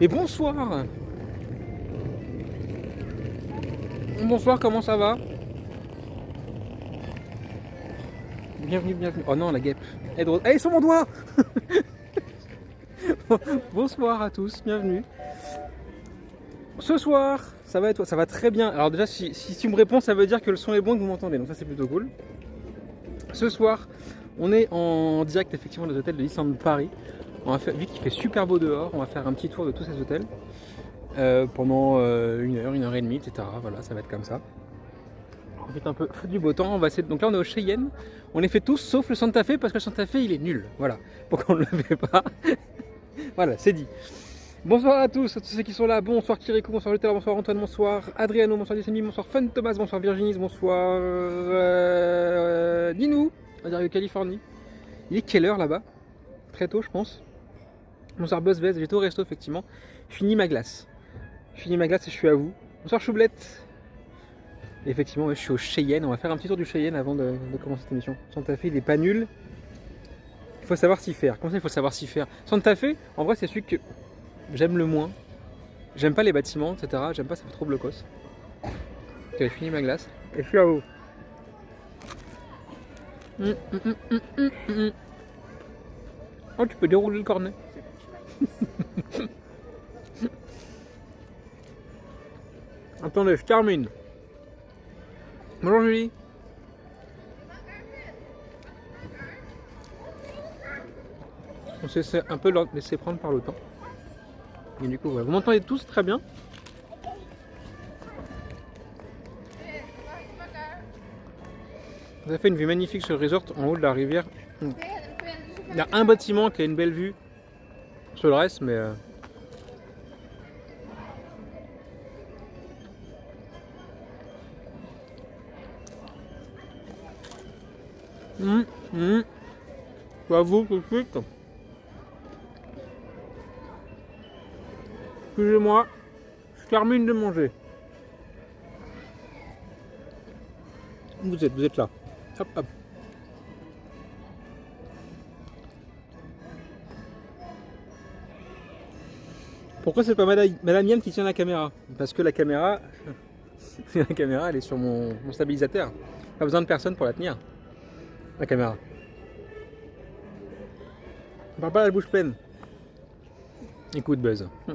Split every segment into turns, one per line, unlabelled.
Et bonsoir. Bonsoir, comment ça va? Bienvenue, bienvenue. Oh non, la guêpe. Elle est sur mon doigt. Bonsoir à tous, bienvenue. Ce soir, ça va et toi? Ça va très bien. Alors déjà, si tu me réponds, ça veut dire que le son est bon et que vous m'entendez. Donc ça, c'est plutôt cool. Ce soir, on est en direct effectivement des hôtels de Disneyland Paris. On va faire, vu qu'il fait super beau dehors, on va faire un petit tour de tous ces hôtels pendant 1 heure et demie, etc. Voilà, ça va être comme ça. On fait un peu du beau temps. On va essayer donc là, on est au Cheyenne. On les fait tous sauf le Santa Fe parce que le Santa Fe il est nul. Voilà, pourquoi on ne le fait pas? Voilà, c'est dit. Bonsoir à tous ceux qui sont là. Bonsoir Kirikou, bonsoir Luther, bonsoir Antoine, bonsoir Adriano, bonsoir Dissemi, bonsoir Fun Thomas, bonsoir Virginie, bonsoir Dinou, on dirait de Californie. Il est quelle heure là-bas? Très tôt, je pense. Bonsoir Buzzvez, j'étais au resto effectivement. Je finis ma glace. Je finis ma glace et je suis à vous. Bonsoir Choublette. Et effectivement, je suis au Cheyenne. On va faire un petit tour du Cheyenne avant de commencer cette émission. Santa Fe, il est pas nul. Il faut savoir s'y faire. Comment ça, il faut savoir s'y faire? Santa Fe, en vrai, c'est celui que j'aime le moins. J'aime pas les bâtiments, etc. J'aime pas, ça fait trop blocos. Ok, je finis ma glace. Et je suis à vous. Oh, tu peux dérouler le cornet. Attendez, je termine. Bonjour Julie. On s'est un peu laissé prendre par le temps. Et du coup, voilà. Vous m'entendez tous très bien? Vous avez fait une vue magnifique sur le resort en haut de la rivière. Il y a un bâtiment qui a une belle vue sur le reste, mais j'avoue tout de suite. Excusez-moi, je termine de manger. Vous êtes là. Hop, hop. Pourquoi c'est pas Madame Yann qui tient la caméra? Parce que la caméra, elle est sur mon stabilisateur. Pas besoin de personne pour la tenir. La caméra. On parle pas à la bouche pleine. Écoute Buzz. Je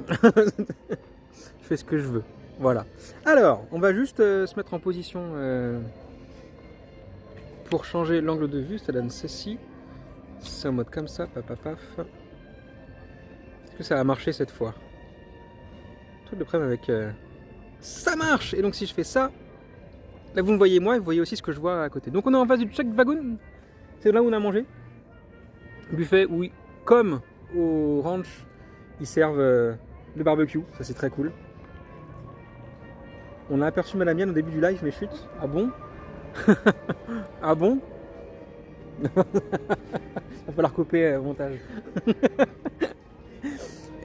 fais ce que je veux. Voilà. Alors, on va juste se mettre en position pour changer l'angle de vue. Ça donne ceci. C'est en mode comme ça. Paf, paf, paf. Est-ce que ça va marcher cette fois? Tout le problème avec... Ça marche! Et donc si je fais ça, là vous me voyez moi et vous voyez aussi ce que je vois à côté. Donc on est en face du Czech Wagon. C'est là où on a mangé. Buffet où, comme au ranch, ils servent le barbecue. Ça c'est très cool. On a aperçu Madame Yann au début du live, mais chut. Ah bon? Ah bon? Il va falloir couper au montage.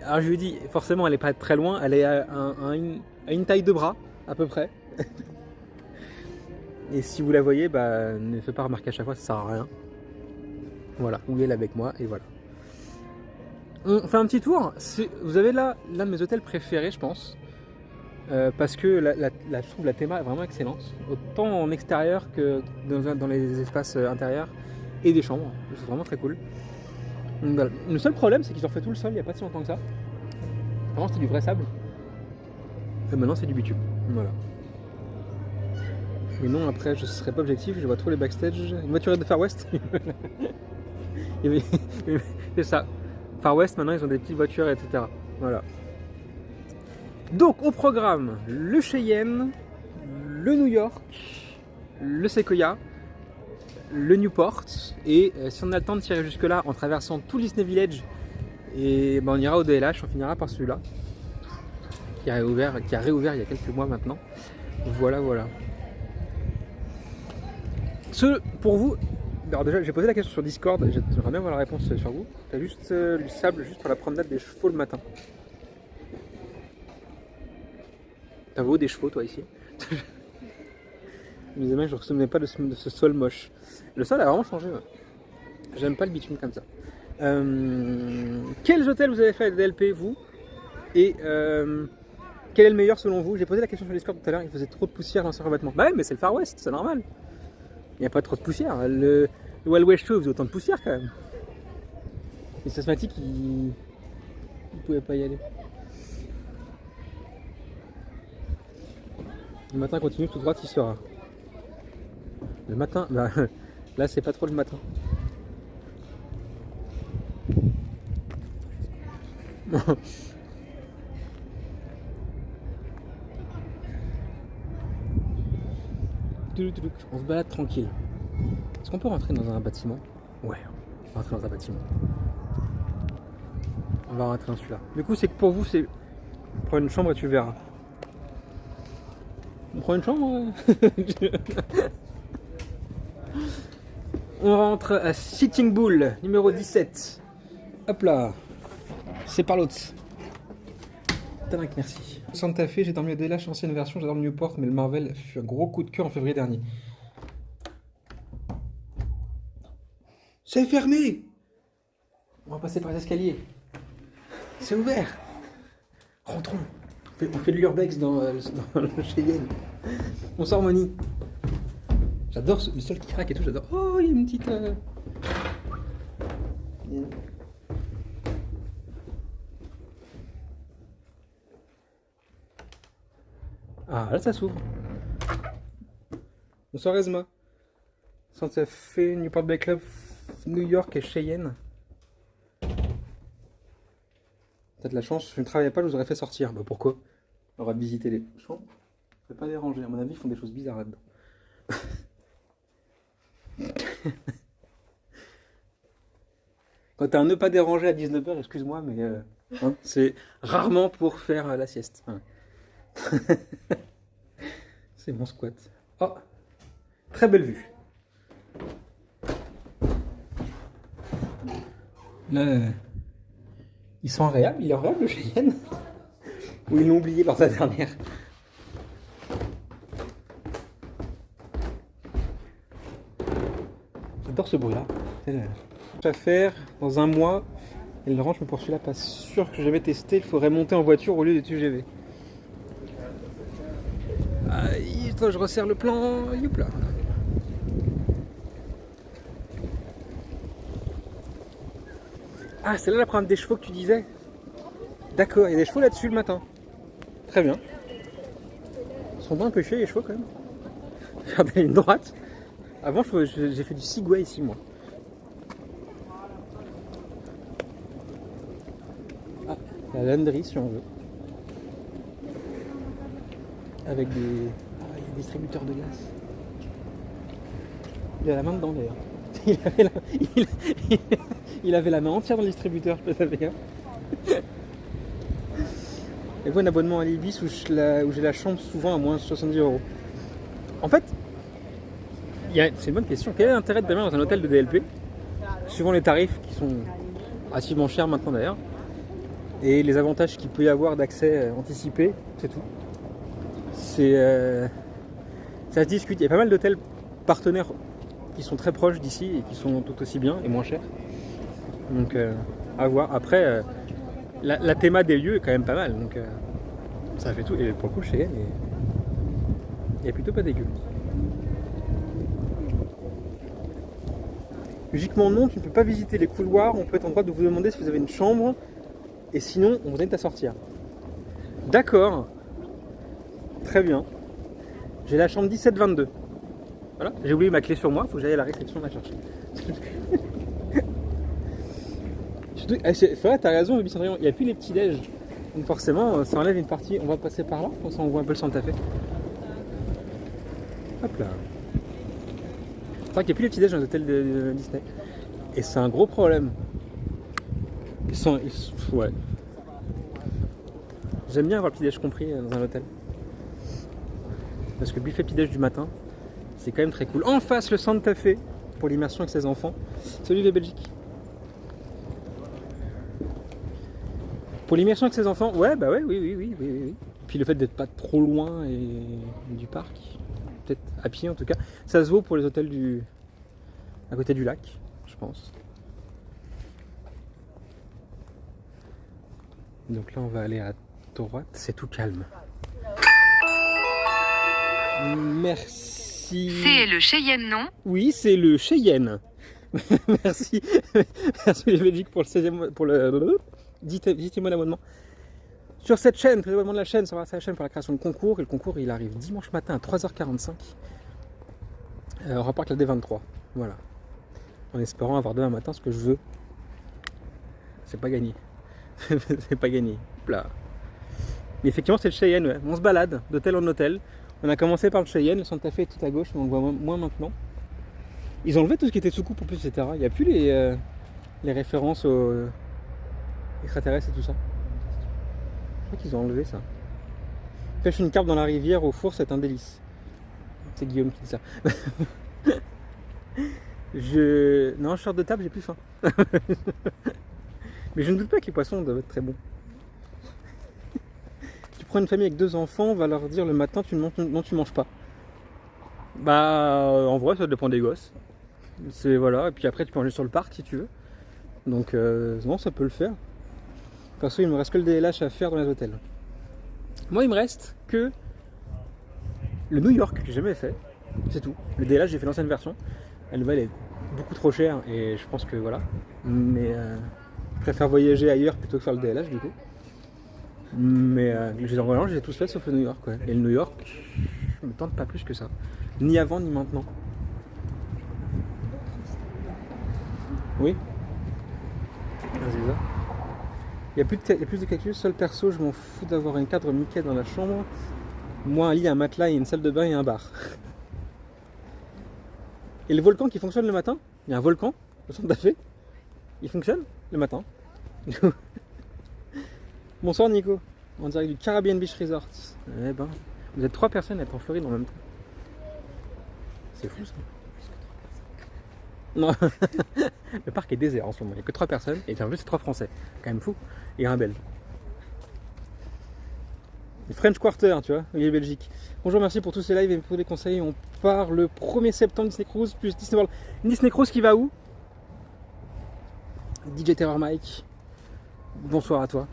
Alors je lui ai dit, forcément elle est pas très loin, elle est à une taille de bras à peu près. Et si vous la voyez, bah, ne faites pas remarquer à chaque fois, ça sert à rien. Voilà, ou elle est avec moi et voilà. On fait un petit tour. Vous avez là l'un de mes hôtels préférés, je pense. Parce que je trouve la théma est vraiment excellente. Autant en extérieur que dans les espaces intérieurs et des chambres. C'est vraiment très cool. Donc, voilà. Le seul problème, c'est qu'ils ont refait tout le sol il n'y a pas si longtemps que ça. Avant, c'était du vrai sable. Et maintenant, c'est du bitume. Voilà. Mais non, après, je ne serai pas objectif. Je vois trop les backstage. Une voiture de Far West. C'est ça. Far West, maintenant, ils ont des petites voitures, etc. Voilà. Donc, au programme, le Cheyenne, le New York, le Sequoia, le Newport. Et si on a le temps de tirer jusque-là en traversant tout Disney Village, et ben, on ira au DLH, on finira par celui-là. Qui a réouvert il y a quelques mois maintenant. Voilà, voilà. Pour vous, alors déjà j'ai posé la question sur Discord, j'aimerais bien avoir la réponse sur vous. T'as juste du sable juste pour la promenade des chevaux le matin. T'as vaut des chevaux toi ici? Mes amis, je ne me souvenais pas de ce sol moche. Le sol a vraiment changé. Ouais. J'aime pas le bitume comme ça. Quels hôtels vous avez fait à DLP vous? Et quel est le meilleur selon vous? J'ai posé la question sur le Discord tout à l'heure, il faisait trop de poussière dans ce revêtement. Bah ouais, mais c'est le Far West, c'est normal. Il n'y a pas trop de poussière. Le Wild West Show faisait autant de poussière quand même. Et Sasmatic, il pouvait pas y aller. Le matin continue tout droit, il sera. Le matin, bah, là c'est pas trop le matin. On se balade tranquille. Est-ce qu'on peut rentrer dans un bâtiment? Ouais, on va rentrer dans un bâtiment. On va rentrer dans celui-là. Du coup, c'est que pour vous, c'est. Prends une chambre et tu verras. On prend une chambre. On rentre à Sitting Bull, numéro 17. Hop là. C'est par l'autre. Tac, merci. Santa Fe, j'ai dormi au DLH, ancienne version, j'adore le Newport, mais le Marvel fut un gros coup de cœur en février dernier. C'est fermé. On va passer par les escaliers. C'est ouvert. Rentrons. On fait de l'urbex dans le Cheyenne. On sort Moni. J'adore le sol qui craque et tout, j'adore. Oh, il y a une petite... Ah, là ça s'ouvre. Bonsoir Esma. Santa Fe, Newport Bay Club, New York et Cheyenne. T'as de la chance, je ne travaillais pas, je vous aurais fait sortir. Bah pourquoi? On aurait visité les chambres. Je ne vais pas déranger, à mon avis ils font des choses bizarres là-dedans. Quand t'as un ne pas déranger à 19h, excuse-moi, mais hein, c'est rarement pour faire la sieste. Hein. C'est mon squat. Oh, très belle vue. Là, ils sont agréables, il est agréable le Cheyenne. Ou ils l'ont oublié lors de la dernière. J'adore ce bruit-là. À faire dans un mois. Et le range, mais pour celui-là, pas sûr que j'avais testé. Il faudrait monter en voiture au lieu de TGV. Aïe, toi, je resserre le plan. Youp là. Ah, c'est là la prendre des chevaux que tu disais. D'accord, il y a des chevaux là-dessus le matin. Très bien. Ils sont bien pêchés les chevaux quand même. Regardez une droite. Avant, j'ai fait du Segway ici, moi. Ah, la launderie si on veut. Avec des... Ah, il y a des distributeurs de glace. Il a la main dedans d'ailleurs. Il avait la main entière dans le distributeur, je peux t'avouer. Et vous, un abonnement à l'Ibis où j'ai la chambre souvent à moins de 70 €. En fait, c'est une bonne question. Quel est l'intérêt de dormir dans un hôtel de DLP? Suivant les tarifs qui sont relativement chers maintenant d'ailleurs. Et les avantages qu'il peut y avoir d'accès anticipé, c'est tout. Ça se discute. Il y a pas mal d'hôtels partenaires qui sont très proches d'ici et qui sont tout aussi bien et moins chers. Donc à voir. Après, la théma des lieux est quand même pas mal. Donc ça fait tout. Et pour le coup, chez elle, il est plutôt pas dégueu. Logiquement non, tu ne peux pas visiter les couloirs. On peut être en droit de vous demander si vous avez une chambre. Et sinon, on vous invite à sortir. D'accord. Très bien. J'ai la chambre 17-22. Voilà, j'ai oublié ma clé sur moi, il faut que j'aille à la réception la chercher. C'est vrai, t'as raison, il n'y a plus les petits déj. Donc forcément, ça enlève une partie. On va passer par là, comme ça on voit un peu le Santa Fe. Hop là. C'est vrai qu'il n'y a plus les petits déj dans les hôtels de Disney. Et c'est un gros problème. Ouais. J'aime bien avoir le petit déj compris dans un hôtel. Parce que le buffet petit déj du matin, c'est quand même très cool. En face, le Santa Fe pour l'immersion avec ses enfants. Celui de Belgique. Pour l'immersion avec ses enfants, ouais, bah ouais, oui. Puis le fait d'être pas trop loin du parc, peut-être à pied en tout cas, ça se vaut pour les hôtels à côté du lac, je pense. Donc là, on va aller à droite, c'est tout calme. Merci.
C'est le Cheyenne, non?
Oui, c'est le Cheyenne. Merci. Merci les Belgiques pour le 16e, pour le 10e abonnement. Sur cette chaîne, pour l'abonnement de la chaîne, ça va, c'est la chaîne pour la création de concours. Et le concours, il arrive dimanche matin à 3h45. On repart avec la D23. Voilà. En espérant avoir demain matin ce que je veux. C'est pas gagné. C'est pas gagné. Là. Mais effectivement, c'est le Cheyenne. Ouais. On se balade d'hôtel en hôtel. On a commencé par le Cheyenne, le Santa Fe est tout à gauche, mais on le voit moins maintenant. Ils ont enlevé tout ce qui était sous-coupe en plus, etc. Il n'y a plus les références aux extraterrestres et tout ça. Je crois qu'ils ont enlevé ça. Pêche une carpe dans la rivière au four, c'est un délice. C'est Guillaume qui dit ça. Non, je sors de table, j'ai plus faim. Mais je ne doute pas que les poissons doivent être très bons. Tu prends une famille avec 2 enfants, on va leur dire le matin non, tu manges pas. Bah, en vrai, ça dépend des gosses. C'est voilà, et puis après, tu peux manger sur le parc si tu veux. Donc, non, ça peut le faire. Perso, il me reste que le DLH à faire dans les hôtels. Moi, il me reste que le New York que j'ai jamais fait. C'est tout. Le DLH, j'ai fait l'ancienne version. La nouvelle est beaucoup trop chère et je pense que voilà. Mais je préfère voyager ailleurs plutôt que faire le DLH du coup. Mais j'ai tous fait sauf le New York. Ouais. Et le New York, je me tente pas plus que ça. Ni avant ni maintenant. Oui. C'est ça. Il y a plus de cactus. Seul perso, je m'en fous d'avoir un cadre Mickey dans la chambre. Moi, un lit, un matelas, et une salle de bain et un bar. Et le volcan qui fonctionne le matin, il y a un volcan, le Santa Fe, il fonctionne le matin. Bonsoir Nico, en direct du Caribbean Beach Resort. Eh ben, vous êtes 3 personnes à être en Floride en même temps. C'est fou ça. Non, le parc est désert en ce moment, il n'y a que 3 personnes, et en plus c'est 3 Français, quand même fou, et un Belge. Le French Quarter, tu vois, les Belgique. Bonjour, merci pour tous ces lives et pour les conseils. On part le 1er septembre Disney Cruise plus Disney World. Disney Cruise qui va où? DJ Terror Mike. Bonsoir à toi.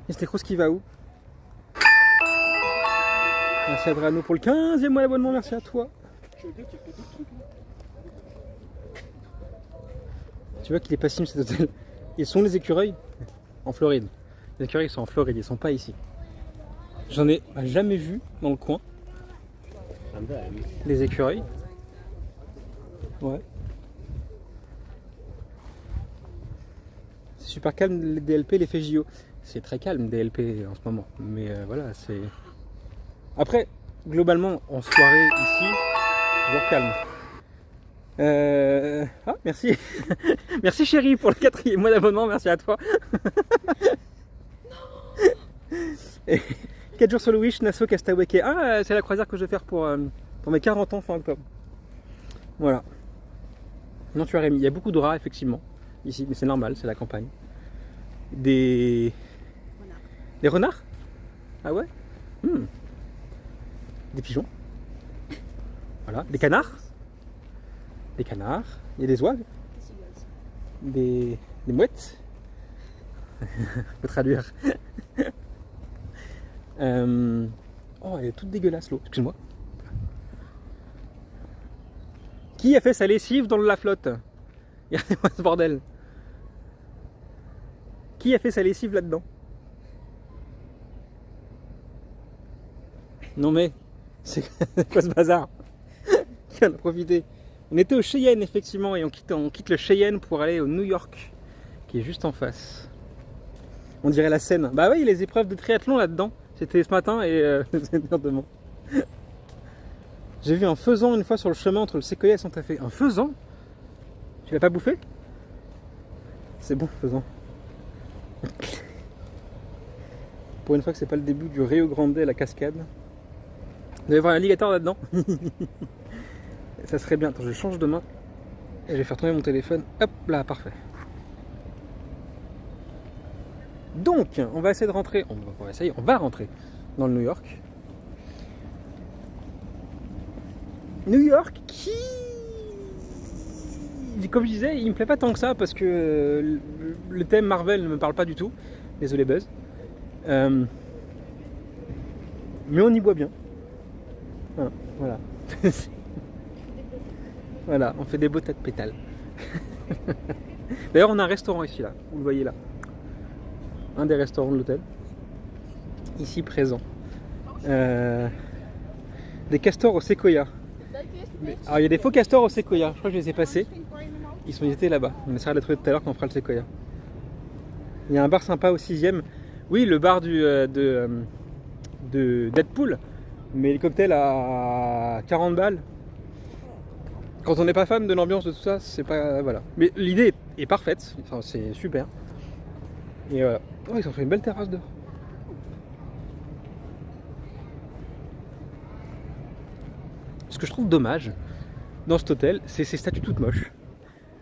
Disney Cruise qui va où? Merci Adriano pour le 15e mois d'abonnement, merci à toi. Tu vois qu'il est pas sim cet hôtel. Ils sont les écureuils en Floride. Les écureuils sont en Floride, ils sont pas ici. J'en ai jamais vu dans le coin. Les écureuils. Ouais. C'est super calme les DLP, les FJO. C'est très calme DLP en ce moment. Mais voilà, c'est. Après, globalement, en soirée ici, toujours calme. Ah, merci. Merci chérie pour le 4e mois d'abonnement, merci à toi. Et 4 jours sur le Wish, Nassau, Castaway. Ah, c'est la croisière que je vais faire pour mes 40 ans fin octobre. Voilà. Non, tu as Rémi. Il y a beaucoup de rats, effectivement, ici, mais c'est normal, c'est la campagne. Des renards. Ah ouais. Des pigeons. Voilà. Des canards. Des canards. Il y a des oies. Des mouettes. Faut traduire. Oh, elle est toute dégueulasse l'eau. Excuse-moi. Qui a fait sa lessive dans la flotte? Regardez-moi ce bordel. Qui a fait sa lessive là-dedans? Non mais, c'est quoi ce bazar? Qui en a profité? On était au Cheyenne effectivement et on quitte le Cheyenne pour aller au New York, qui est juste en face. On dirait la Seine. Bah oui, les épreuves de triathlon là-dedans. C'était ce matin et c'est demain. J'ai vu un faisan une fois sur le chemin entre le Séquoia et Santa Fe. Un faisan? Tu l'as pas bouffé? C'est bon le faisan. Pour une fois que c'est pas le début du Rio Grande, la cascade. Vous allez voir un alligator là-dedans. Ça serait bien. Attends, je change de main. Et je vais faire tomber mon téléphone. Hop là, parfait. Donc, on va essayer de rentrer. On va rentrer dans le New York. New York qui, comme je disais, il me plaît pas tant que ça parce que le thème Marvel ne me parle pas du tout. Désolé Buzz. Mais on y boit bien. Voilà. Voilà, on fait des beaux tas de pétales. D'ailleurs, on a un restaurant ici, là. Vous le voyez là. Un des restaurants de l'hôtel. Ici présent. Des castors au séquoia. Alors, il y a des faux castors au séquoia. Je crois que je les ai passés. Ils étaient là-bas. On essaiera de les trouver tout à l'heure quand on fera le séquoia. Il y a un bar sympa au 6ème. Oui, le bar de Deadpool. Mais les cocktails à 40 balles. Quand on n'est pas fan de l'ambiance de tout ça, c'est pas... Voilà. Mais l'idée est parfaite. Enfin, c'est super. Et voilà. Oh, ils ont fait une belle terrasse dehors. Ce que je trouve dommage dans cet hôtel, c'est ces statues toutes moches.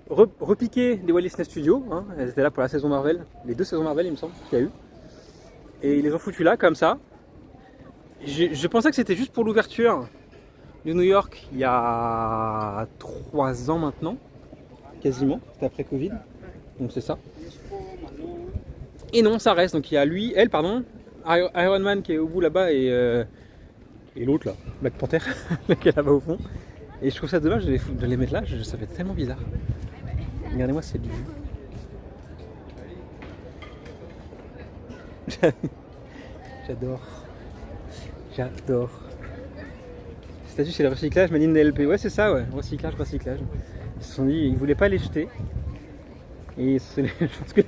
Repiquées des Walt Disney Studios, hein, elles étaient là pour la saison Marvel, les 2 saisons Marvel il me semble qu'il y a eu. Et ils les ont foutues là comme ça. Je pensais que c'était juste pour l'ouverture de New York il y a 3 ans maintenant, quasiment, c'était après Covid, donc c'est ça. Et non, ça reste, donc il y a lui, elle pardon, Iron Man qui est au bout là-bas et l'autre là, Black Panther, qui est là-bas au fond. Et je trouve ça dommage de les mettre là, ça fait tellement bizarre. Regardez-moi cette vue. J'adore. J'adore. Statue, c'est le recyclage, Made in DLP. Ouais, c'est ça, ouais. Recyclage. Ils se sont dit, ils voulaient pas les jeter. Et je pense que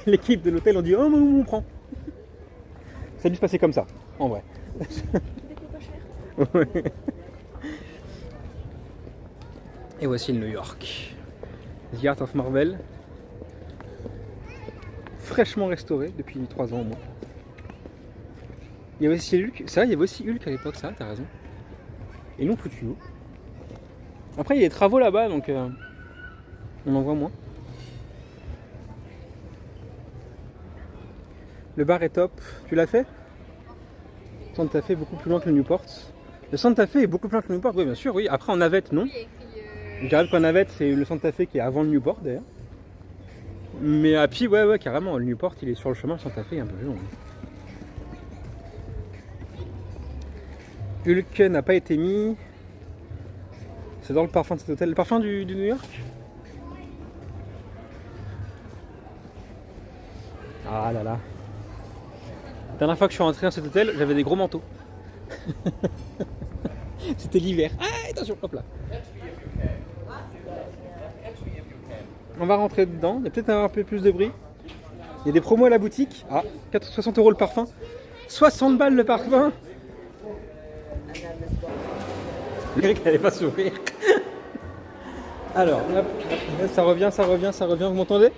l'équipe de l'hôtel ont dit, oh, mais on prend. Ça a dû se passer comme ça, en vrai. Ouais. Et voici le New York. The Art of Marvel. Fraîchement restauré depuis 3 ans au moins. Il y avait aussi Hulk. C'est vrai, il y avait aussi Hulk à l'époque, ça, t'as raison. Et non foutu où. Après, il y a des travaux là-bas, donc on en voit moins. Le bar est top. Tu l'as fait? Santa Fe est beaucoup plus loin que le Newport. Le Santa Fe est beaucoup plus loin que le Newport, oui, bien sûr, oui. Après, en navette, non. Je dirais qu'en navette, c'est le Santa Fe qui est avant le Newport, d'ailleurs. Mais à pied, ouais, carrément. Le Newport, il est sur le chemin. Le Santa Fe est un peu plus long. Hulk n'a pas été mis. C'est dans le parfum de cet hôtel. Le parfum du New York. Ah là là. La dernière fois que je suis rentré dans cet hôtel, j'avais des gros manteaux. C'était l'hiver. Ah, attention, hop là. On va rentrer dedans. Il y a peut-être un peu plus de bruit. Il y a des promos à la boutique. Ah, 60 € le parfum. 60 balles le parfum. Le mec n'allait pas sourire. Alors, hop, ça revient. Vous m'entendez?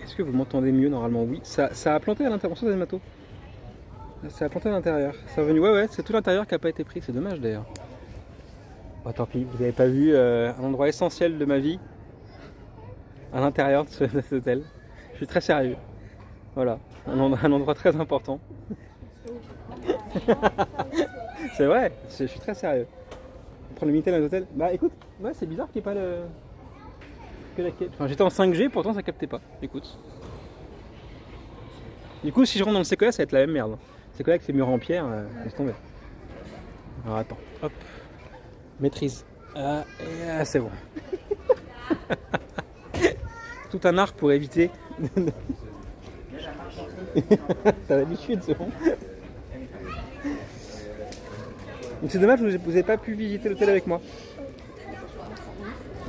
Est-ce que vous m'entendez mieux? Normalement, oui. Ça a planté à l'intérieur. On sent des matos. Ça a planté à l'intérieur. C'est revenu. Ouais, c'est tout l'intérieur qui n'a pas été pris. C'est dommage d'ailleurs. Oh, tant pis, vous n'avez pas vu un endroit essentiel de ma vie à l'intérieur de cet hôtel. Je suis très sérieux. Voilà, un endroit très important. C'est vrai, je suis très sérieux. On prend le Minitel dans l'hôtel. Bah écoute, ouais, c'est bizarre qu'il n'y ait pas le... Enfin, j'étais en 5G, pourtant ça captait pas. Écoute. Du coup, si je rentre dans le Sequoia, ça va être la même merde. Sequoia avec ses murs en pierre, laisse tomber. Alors attends, hop. Maîtrise. C'est bon. Tout un art pour éviter. T'as l'habitude, c'est bon. Donc c'est dommage, vous n'avez pas pu visiter l'hôtel avec moi.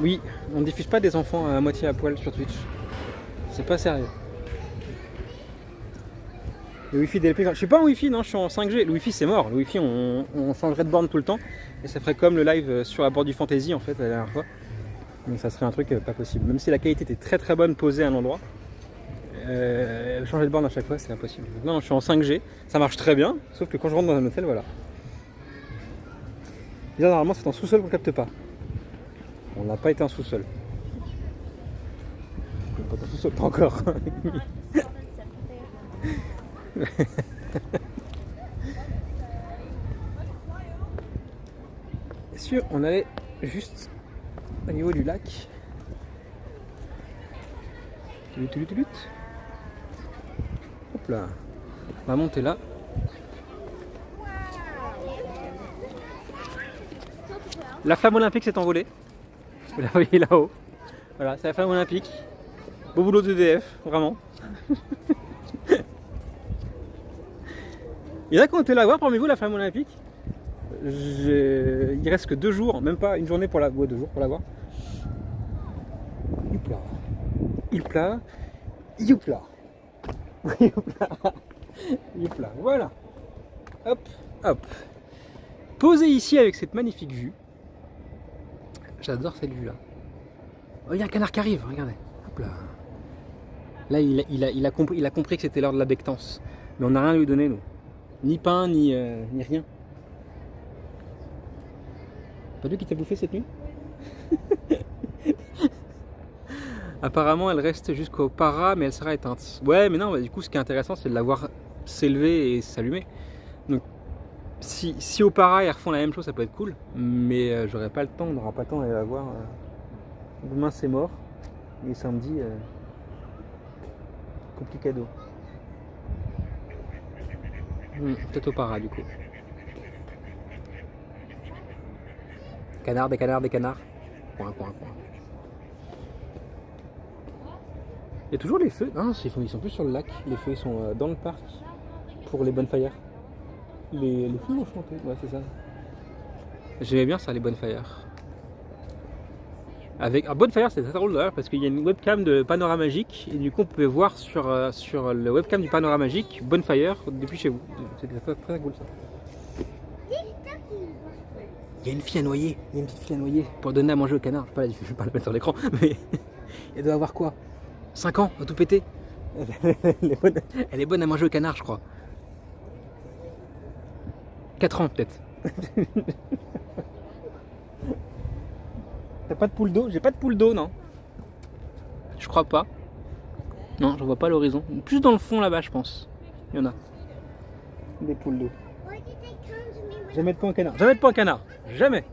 Oui, on ne diffuse pas des enfants à moitié à poil sur Twitch. C'est pas sérieux. Le Wi-Fi DLP, je suis pas en Wi-Fi, non, je suis en 5G. Le Wi-Fi c'est mort. Le Wi-Fi on changerait de borne tout le temps. Et ça ferait comme le live sur la borne du Fantasy en fait la dernière fois. Donc ça serait un truc pas possible. Même si la qualité était très très bonne posée à un endroit, changer de borne à chaque fois c'est impossible. Non, je suis en 5G, ça marche très bien, sauf que quand je rentre dans un hôtel, voilà. Déjà normalement c'est en sous-sol qu'on capte pas. On n'a pas été en sous-sol. Pas en sous-sol, pas encore. Bien sûr, on allait juste au niveau du lac. là. On va monter là. La flamme olympique s'est envolée. Vous la voyez là-haut. Voilà, c'est la flamme olympique. Beau boulot d'EDF, vraiment. Il y en a qui ont été la voir parmi vous, la flamme olympique. Il reste que 2 jours, même pas une journée pour la voir, 2 jours pour la voir. Youpla. Youpla. Youpla. Youpla. Youpla. Voilà. Hop, hop. Posé ici avec cette magnifique vue. J'adore cette vue là. Oh, il y a un canard qui arrive, regardez. Hop là. Là, il a compris que c'était l'heure de la bectance. Mais on n'a rien à lui donner, nous. Ni pain, ni rien. Pas lui qui t'a bouffé cette nuit? Apparemment, elle reste jusqu'au para, mais elle sera éteinte. Ouais, mais non, bah, du coup, ce qui est intéressant, c'est de la voir s'élever et s'allumer. Donc, si au para, ils refont la même chose, ça peut être cool. Mais j'aurai pas le temps, on n'aura pas le temps d'aller la voir. Demain, c'est mort. Et samedi, complicado. Peut-être au para, du coup. Canard, des canards, des canards. Coin, coin, coin. Il y a toujours les feux. Non, ils sont plus sur le lac. Les feux, ils sont dans le parc pour les bonfires. Les feux vont chanter. Ouais, c'est ça. J'aimais bien ça, les bonfires. Avec un bonfire, c'est très drôle d'ailleurs parce qu'il y a une webcam de Panorama Magique et du coup, on peut voir sur le webcam du Panorama Magique bonfire depuis chez vous. C'était très cool ça. Il y a une fille à noyer, il y a une petite fille à noyer pour donner à manger au canard. Je ne vais pas la mettre sur l'écran, mais elle doit avoir quoi? 5 ans, à tout péter. Elle est bonne à manger au canard, je crois. 4 ans peut-être. T'as pas de poule d'eau? J'ai pas de poule d'eau, non. Je crois pas. Non, je vois pas l'horizon. Plus dans le fond là-bas, je pense. Il y en a. Des poules d'eau. Jamais de pain au canard. Jamais de pain au canard. Jamais.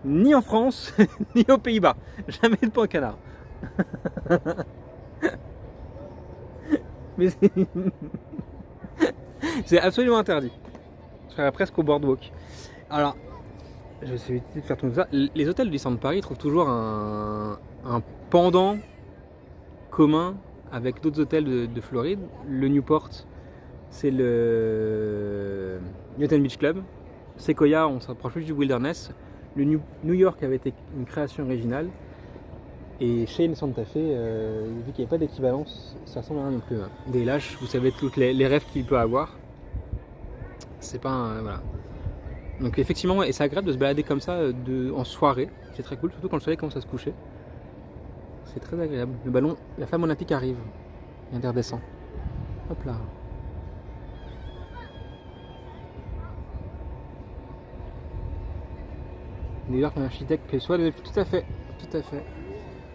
Ni en France, ni aux Pays-Bas. Jamais de pain au canard. Mais c'est absolument interdit. Je serais presque au boardwalk. Alors, je vais essayer de faire tout ça. Les hôtels du Disneyland Paris trouvent toujours un pendant commun avec d'autres hôtels de Floride. Le Newport, c'est le Newton Beach Club. Sequoia, on s'approche plus du Wilderness. Le New York avait été une création originale. Et Shane Santa Fe, vu qu'il n'y avait pas d'équivalence, ça ressemble à rien non plus. Hein. Des lâches, vous savez tous les rêves qu'il peut avoir. C'est pas un, voilà. Donc effectivement, et c'est agréable de se balader comme ça en soirée. C'est très cool, surtout quand le soleil commence à se coucher. C'est très agréable. Le ballon, la flamme olympique arrive. Il vient de redescendre. Hop là. New York, un architecte que soit tout à fait, tout à fait.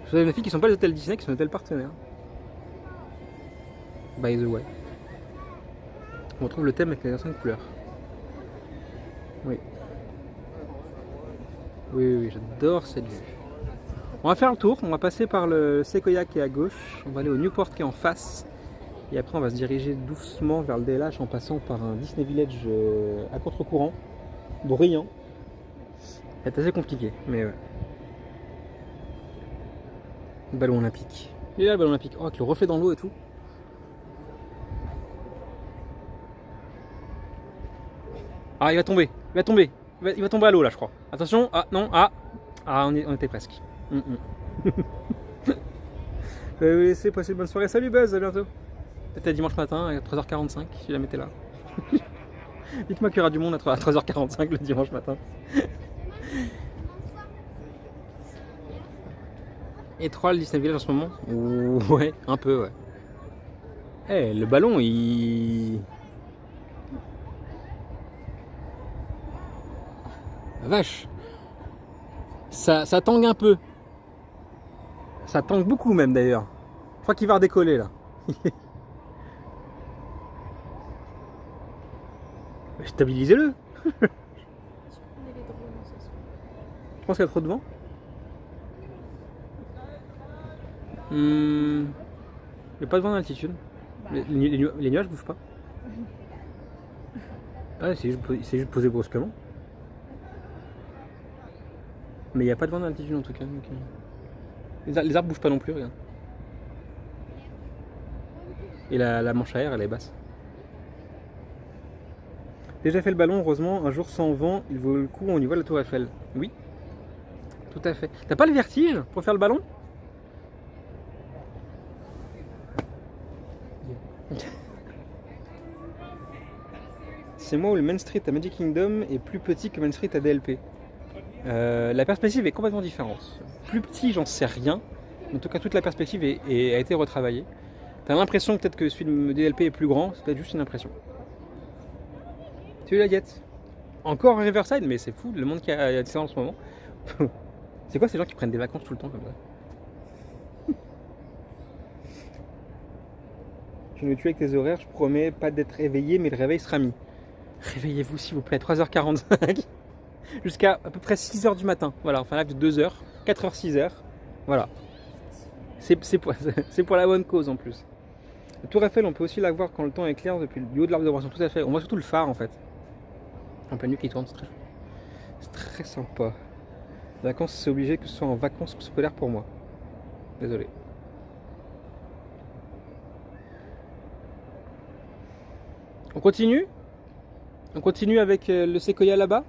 Je vous des filles qui ne sont pas les hôtels Disney, qui sont des hôtels partenaires. By the way. On retrouve le thème avec les anciennes couleurs. Oui. Oui, j'adore cette vue. On va faire le tour, on va passer par le Sequoia qui est à gauche, on va aller au Newport qui est en face, et après on va se diriger doucement vers le DLH en passant par un Disney Village à contre-courant, bruyant. C'est assez compliqué, mais ouais. Le ballon olympique. Il est là le ballon olympique. Oh, avec le reflet dans l'eau et tout. Ah, il va tomber. Il va tomber. Il va tomber à l'eau là, je crois. Attention. Ah, non. Ah, on était presque. Je vais vous laisser passer une bonne soirée. Salut Buzz, à bientôt. Peut-être à dimanche matin à 3h45 si jamais t'es là. Dites-moi qu'il y aura du monde à 3h45 le dimanche matin. Étroit le Disney Village en ce moment? Ouais, un peu, ouais. Eh, le ballon, il... La vache. Ça tangue un peu. Ça tangue beaucoup même d'ailleurs. Je crois qu'il va redécoller là. Stabilisez-le. Je pense qu'il y a trop de vent. Il n'y a pas de vent d'altitude. Les nuages bougent pas. Ah, c'est juste posé brusquement. Mais il n'y a pas de vent d'altitude en tout cas. Donc, les arbres bougent pas non plus, regarde. Et la manche à air, elle est basse. Déjà fait le ballon, heureusement, un jour sans vent, il vaut le coup, on y voit la tour Eiffel. Oui, tout à fait. T'as pas le vertige pour faire le ballon? C'est moi où le Main Street à Magic Kingdom est plus petit que Main Street à DLP. La perspective est complètement différente. Plus petit, j'en sais rien. En tout cas, toute la perspective a été retravaillée. T'as l'impression peut-être que celui de DLP est plus grand, c'est peut-être juste une impression. Tu la guettes. Encore un Riverside, mais c'est fou le monde qui a ça en ce moment. C'est quoi ces gens qui prennent des vacances tout le temps comme ça? Tu nous tues avec tes horaires, je promets pas d'être éveillé, mais le réveil sera mis. Réveillez-vous s'il vous plaît, 3h45 jusqu'à à peu près 6h du matin. Voilà, enfin live de 2h, 4h, 6h. Voilà. C'est pour la bonne cause en plus. La tour Eiffel, on peut aussi la voir quand le temps est clair depuis le haut de l'arbre de Brasson. Tout à fait. On voit surtout le phare en fait. En pleine nuit qui tourne, c'est très sympa. Les vacances, c'est obligé que ce soit en vacances scolaires pour moi. Désolé. On continue? On continue avec le séquoia là-bas.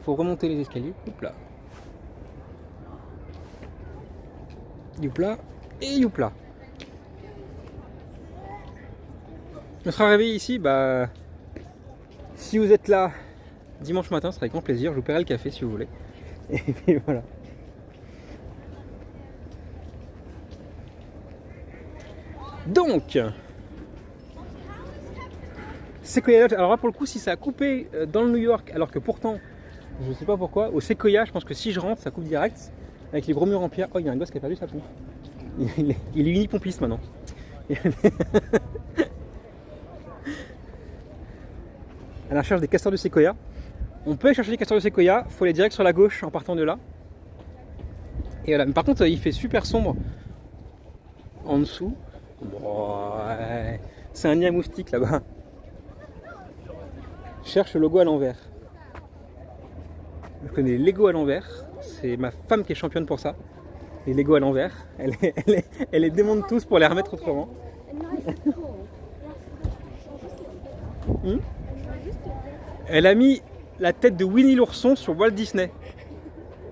Faut remonter les escaliers. Youpla. Youpla et youpla. On sera réveillé ici, bah... Si vous êtes là dimanche matin, ce sera avec grand plaisir. Je vous paierai le café si vous voulez. Et puis voilà. Donc, Sequoia Lodge. Alors là, pour le coup, si ça a coupé dans le New York, alors que pourtant, je sais pas pourquoi, au Sequoia, je pense que si je rentre, ça coupe direct. Avec les gros murs en pierre. Oh, il y a un gosse qui a perdu sa pompe. Il est unipompiste maintenant. À la recherche des castors de séquoia. On peut aller chercher les castors de séquoia, faut aller direct sur la gauche en partant de là. Et voilà. Mais par contre, il fait super sombre en dessous. Bon, ouais. C'est un nid à moustique là-bas. Cherche le logo à l'envers. Je connais les Lego à l'envers. C'est ma femme qui est championne pour ça. Les Lego à l'envers. Elle les démonte tous pour les remettre autrement. Elle a mis la tête de Winnie l'ourson sur Walt Disney.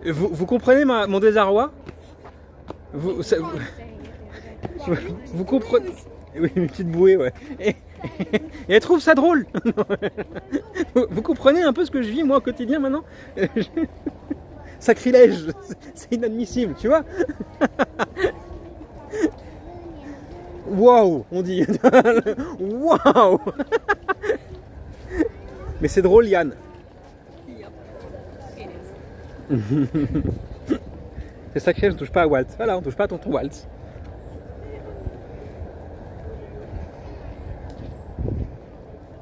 Vous comprenez mon désarroi? Vous comprenez? Oui, une petite bouée, ouais. Et elle trouve ça drôle. Vous comprenez un peu ce que je vis moi au quotidien maintenant? Sacrilège, c'est inadmissible, tu vois. Waouh, on dit. Waouh. Mais c'est drôle, Yann. C'est sacré, on ne touche pas à Walt. Voilà, on ne touche pas à tonton Walt.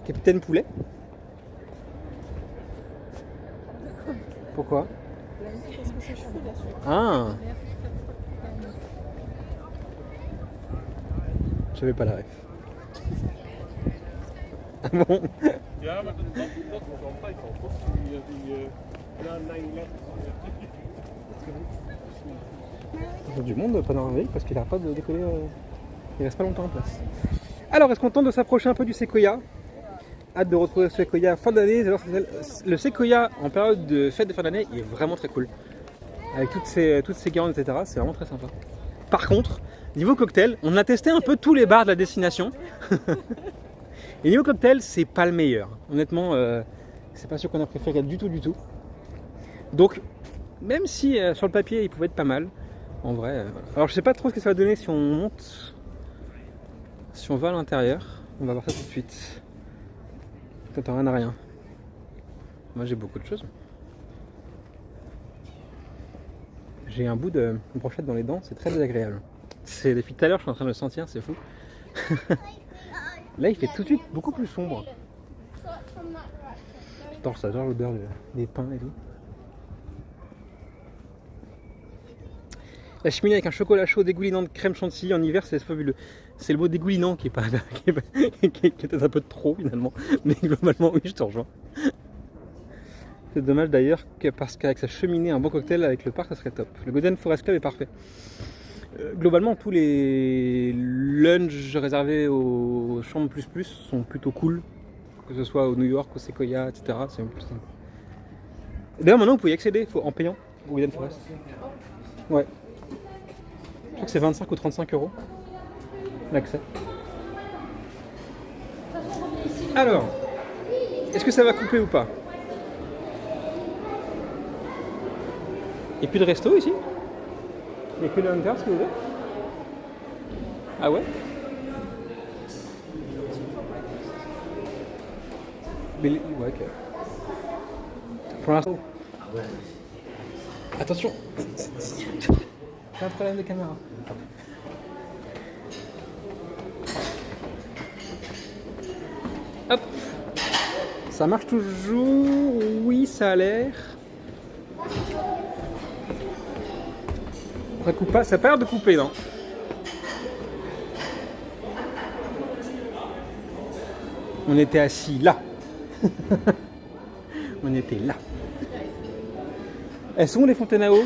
Capitaine Poulet. Pourquoi? Ah. J'avais pas la ref. Ah bon?
Ja, maar dat was al een tijd al, toch? Na 9/11.
Il y a du monde pendant un parce qu'il n'arrête pas de décoller. Il reste pas longtemps en place. Alors, est-ce qu'on tente de s'approcher un peu du séquoia? Hâte de retrouver le séquoia fin d'année. Le séquoia en période de fête de fin d'année, il est vraiment très cool. Avec toutes ces guirlandes, etc. C'est vraiment très sympa. Par contre, niveau cocktail, on a testé un peu tous les bars de la destination. Et niveau cocktail, c'est pas le meilleur. Honnêtement, c'est pas sûr qu'on a préféré du tout. Donc, même si sur le papier, il pouvait être pas mal, en vrai. Alors, je sais pas trop ce que ça va donner si on monte, si on va à l'intérieur. On va voir ça tout de suite. T'entends rien à rien. Moi, j'ai beaucoup de choses. J'ai un bout de brochette dans les dents, c'est très désagréable. C'est depuis tout à l'heure, je suis en train de le sentir, c'est fou. Là, il fait tout de suite beaucoup plus sombre. J'adore ça, j'adore l'odeur des pains et tout. La cheminée avec un chocolat chaud dégoulinant de crème chantilly en hiver, c'est fabuleux. C'est le mot dégoulinant qui est pas, qui est peut-être un peu trop finalement, mais globalement oui, je te rejoins. C'est dommage d'ailleurs parce qu'avec sa cheminée, un bon cocktail avec le parc, ça serait top. Le Golden Forest Club est parfait. Globalement, tous les lunchs réservés aux chambres plus sont plutôt cool, que ce soit au New York, au Sequoia, etc. C'est plus simple. D'ailleurs, maintenant, vous pouvez y accéder en payant au Golden Forest. Ouais. Je crois que c'est 25 ou 35 euros l'accès. Alors, est-ce que ça va couper ou pas? Il n'y a plus de resto ici? Il n'y a que le Hunters qui est ouvert? Ah ouais? Mais ouais, ok. Pour l'instant. Attention! J'ai un problème de caméra. Hop! Ça marche toujours? Oui, ça a l'air. Ça coupe pas, ça a pas l'air de couper, non? On était assis là. On était là. Elles sont où les fontaines à eau?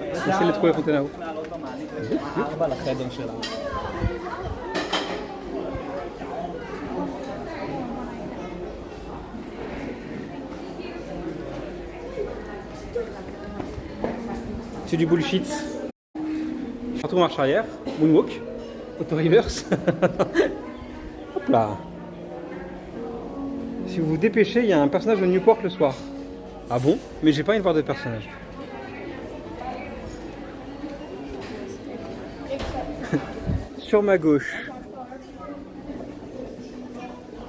Essayez de trouver les fontaines à eau. C'est du bullshit. Retour marche arrière, moonwalk, auto-reverse. Hop là. Si vous vous dépêchez, il y a un personnage de Newport le soir. Ah bon? Mais j'ai pas envie de voir de personnage. Sur ma gauche.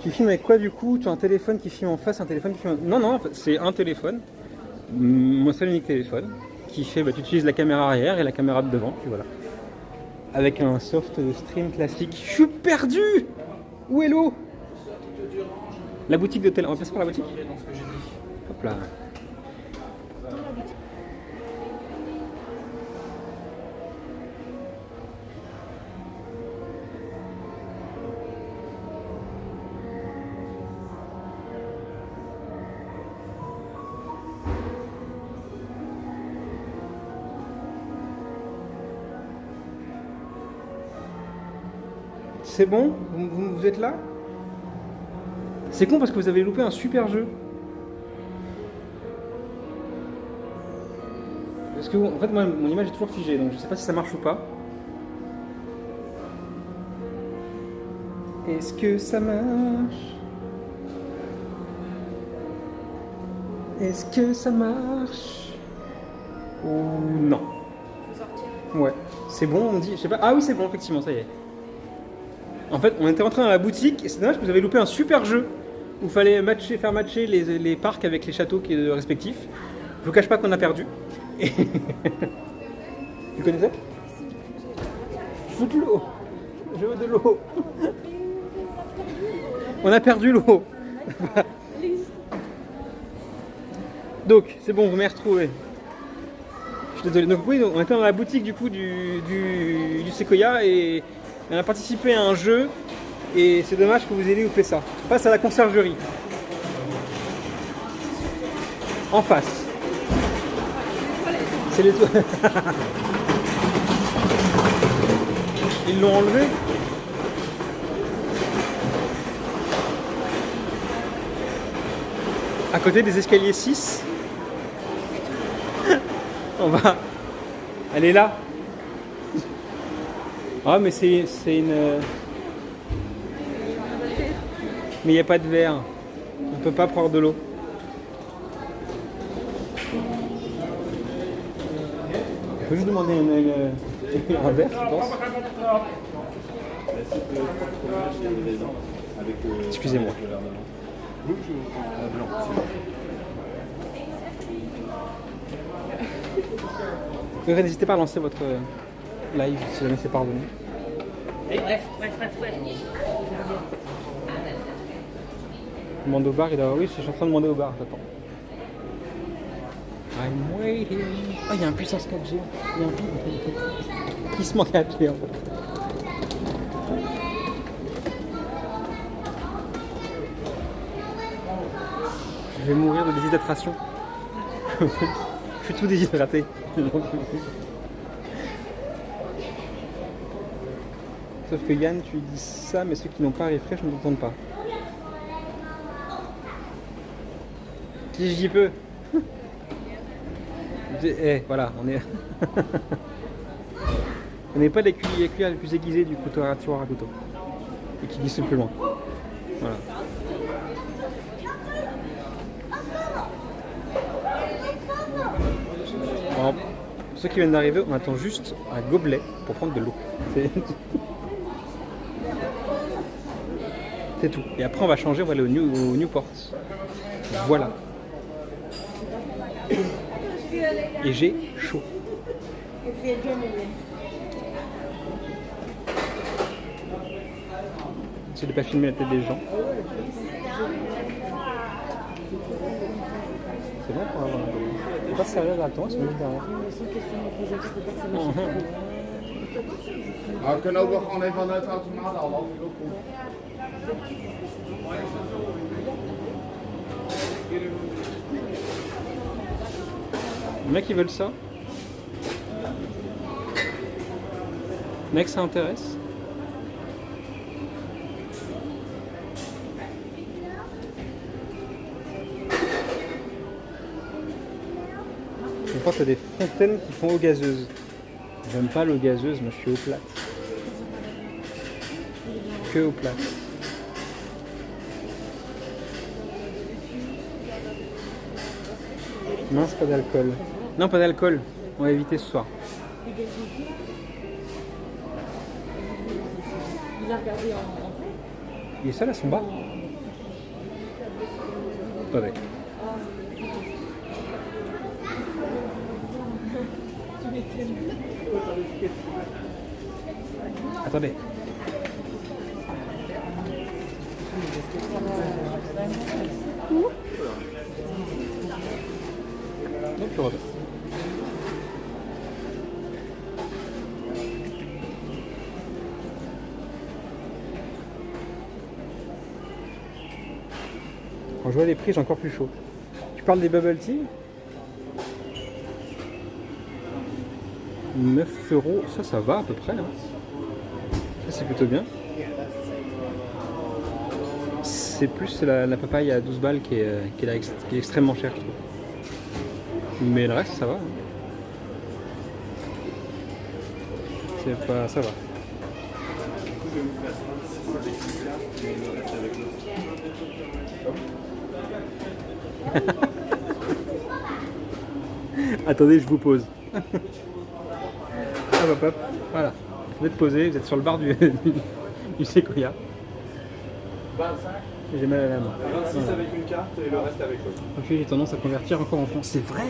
Tu filmes avec quoi du coup? Tu as un téléphone qui filme en face, un téléphone qui filme... Non, en fait, c'est un téléphone. Mon seul unique téléphone. Qui fait, tu utilises la caméra arrière et la caméra de devant, puis voilà. Avec un soft stream classique. Je suis perdu! Où est l'eau? La boutique de télé. On va passer par la boutique? Hop là. C'est bon? Vous êtes là? C'est con parce que vous avez loupé un super jeu. Parce que, en fait, moi, mon image est toujours figée, donc je sais pas si ça marche ou pas. Est-ce que ça marche? Est-ce que ça marche? Ou non? Ouais. C'est bon, on dit, je sais pas. Ah oui, c'est bon, effectivement, ça y est. En fait, on était rentré dans la boutique et c'est dommage que vous avez loupé un super jeu où il fallait faire matcher les parcs avec les châteaux respectifs. Je vous cache pas qu'on a perdu. Tu connaissais? Je veux de l'eau. Je veux de l'eau. On a perdu l'eau. Donc, c'est bon, vous m'avez retrouvé. Je suis désolé. Donc oui, on était dans la boutique du coup du Sequoia et on a participé à un jeu et c'est dommage que vous ayez loupé ça. Face à la conciergerie. En face. C'est les toilettes. Ils l'ont enlevé. À côté des escaliers 6. On va. Elle est là. Ah mais c'est une... Mais il n'y a pas de verre. On ne peut pas prendre de l'eau. Il faut juste demander un verre, je pense. Excusez-moi. N'hésitez pas à lancer votre live si jamais c'est parvenu. Demande au bar, il doit... Oui, je suis en train de demander au bar, j'attends. I'm waiting. Ah, il y a un puissance 4G. Il y a un qui se manque 4G. Je vais mourir de déshydratation. Je suis tout déshydraté. Sauf que Yann, tu dis ça, mais ceux qui n'ont pas refresh ne t'entendent pas. Si j'y peux. Voilà, on est. On n'est pas les cuillères les plus aiguisées du couteau à tiroir à couteau. Et qui glissent le plus loin. Voilà. Alors, pour ceux qui viennent d'arriver, on attend juste un gobelet pour prendre de l'eau. C'est tout. Et après on va changer, on va aller au Newport. Voilà. Et j'ai chaud. J'essaie de pas filmer la tête des gens. C'est bon pour avoir un gobelet. Je sais pas si ça a l'air d'attendre, c'est juste derrière.
We kunnen ook nog gewoon even vanuit de automaat halen, als je ook komt.
Les mecs ils veulent ça. Mec, ça intéresse. Je crois que t'as des fontaines qui font eau gazeuse. J'aime pas l'eau gazeuse, moi je suis eau plate. Que eau plate. Mince, pas d'alcool. Non, pas d'alcool. On va éviter ce soir.
Il a regardé en
Il est seul à son bar. Attendez. Attendez. Non, je reviens. Quand je vois les prix, j'ai encore plus chaud. Tu parles des bubble tea ? 9 €, ça va à peu près. Hein. Ça c'est plutôt bien. C'est plus la papaye à 12 balles qui est extrêmement chère, je trouve. Mais le reste ça va. Hein. C'est pas, ça va. Attendez, je vous pose. Hop, hop, voilà. Vous êtes posé, vous êtes sur le bar du séquoia.
25.
J'ai mal à la main.
26
Voilà.
avec une carte et le reste avec l'autre.
Ok, j'ai tendance à convertir encore en francs. C'est vrai?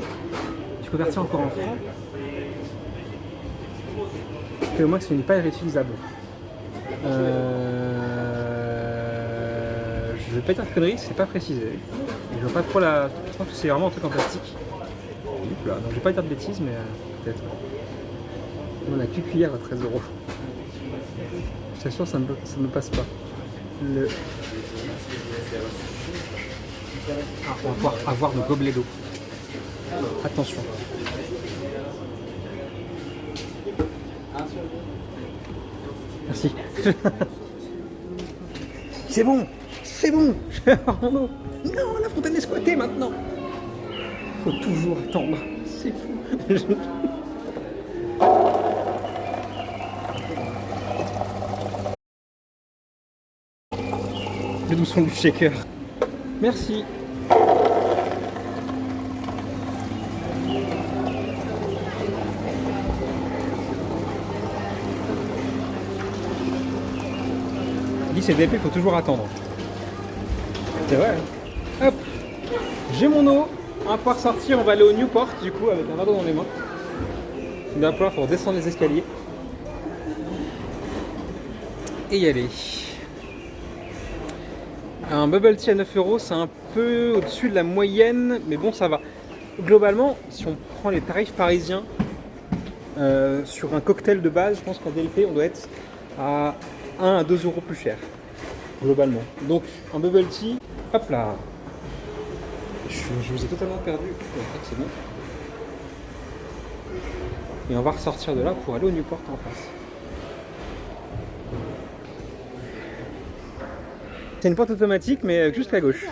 Tu convertis encore en francs? Et au moins que ce n'est pas réutilisable. Je vais pas dire de conneries, c'est pas précisé. Et je vois pas trop la. Je pense que c'est vraiment un truc en plastique. Voilà, donc je vais pas dire de bêtises, mais peut-être. On a qu'une cuillère à 13 €. Je t'assure, ça ne passe pas. Ah, on va pouvoir avoir nos gobelets d'eau. Attention. Merci. C'est bon. C'est bon. Je vais avoir mon eau. Non, la fontaine est squattée maintenant. Faut toujours attendre. C'est fou. Le doux son du shaker. Merci. Dit CDP, il faut toujours attendre. C'est vrai. Hein. Hop. J'ai mon eau. On va pouvoir sortir. On va aller au Newport du coup avec un verre d'eau dans les mains. Il va falloir descendre les escaliers. Et y aller. Un bubble tea à 9 €, c'est un peu au-dessus de la moyenne, mais bon, ça va. globalement, si on prend les tarifs parisiens sur un cocktail de base, je pense qu'en DLP, on doit être à 1 à 2 euros plus cher, globalement. Donc, un bubble tea, hop là. Je vous ai totalement perdu. En fait, c'est bon. Et on va ressortir de là pour aller au Newport en face. C'est une porte automatique, mais juste à gauche.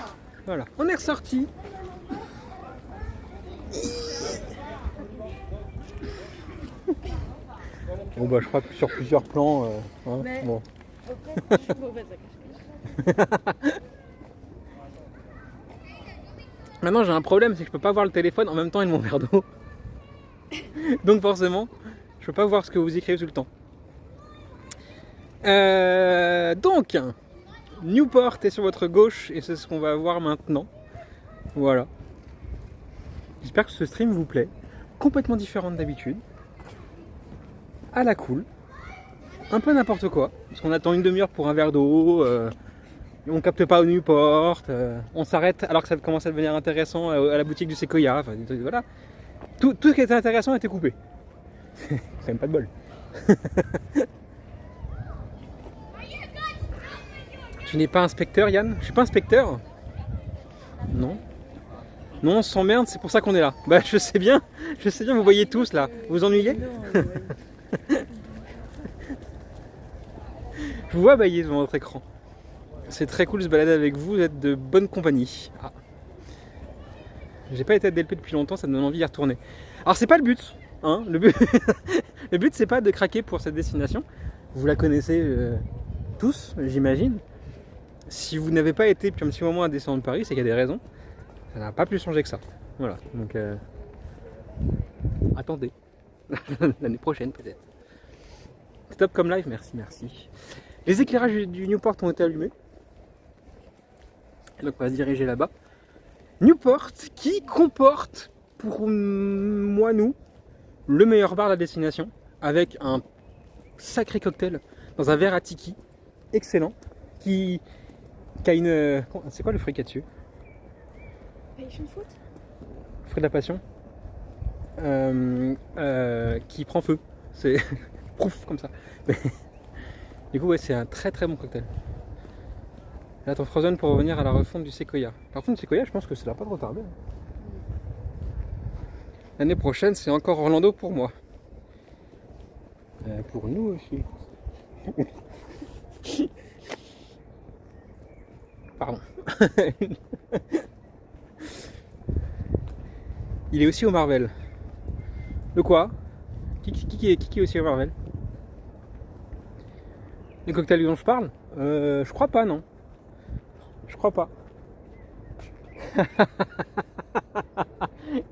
Voilà, on est ressorti. Bon bah je crois que sur plusieurs plans, hein,
Mais-
bon.
Après, je suis mauvaise à cache-cache.
Maintenant j'ai un problème, c'est que je peux pas voir le téléphone en même temps et mon verre d'eau. Donc forcément, je peux pas voir ce que vous écrivez tout le temps. Donc, Newport est sur votre gauche et c'est ce qu'on va voir maintenant. Voilà. J'espère que ce stream vous plaît. Complètement différent d'habitude. À la cool. Un peu n'importe quoi. Parce qu'on attend une demi-heure pour un verre d'eau. On capte pas au Newport. On s'arrête alors que ça commence à devenir intéressant à la boutique du Sequoia. Enfin, voilà. Tout ce qui était intéressant a été coupé. C'est même pas de bol. Tu n'es pas inspecteur, Yann? Je suis pas inspecteur? Non. Non, on s'emmerde, c'est pour ça qu'on est là. Bah, je sais bien, vous voyez tous là. Vous vous ennuyez? Je vous vois bailler devant votre écran. C'est très cool de se balader avec vous, vous êtes de bonne compagnie. Ah. J'ai pas été à DLP depuis longtemps, ça me donne envie d'y retourner. Alors c'est pas le but, hein. Le but, le but c'est pas de craquer pour cette destination. Vous la connaissez tous, j'imagine. Si vous n'avez pas été depuis un petit moment à descendre de Paris, c'est qu'il y a des raisons. Ça n'a pas plus changé que ça. Voilà, donc attendez. L'année prochaine peut-être. C'est top comme live, merci, merci. Les éclairages du Newport ont été allumés. Donc on va se diriger là-bas. Newport qui comporte pour moi, nous, le meilleur bar de la destination, avec un sacré cocktail dans un verre à tiki, excellent, qui a une... C'est quoi le fruit qu'il y a dessus?
Passion fruit?
Fruit de la passion, qui prend feu, c'est prouf comme ça. Du coup ouais, c'est un très très bon cocktail. Là attends, Frozen pour revenir à la refonte du Sequoia. La refonte du Sequoia, je pense que ça va pas trop tarder. L'année prochaine, c'est encore Orlando pour moi. Pour nous aussi. Pardon. Il est aussi au Marvel. De quoi? Qui est aussi au Marvel? Les cocktails dont je parle? Je crois pas, non. Je crois pas.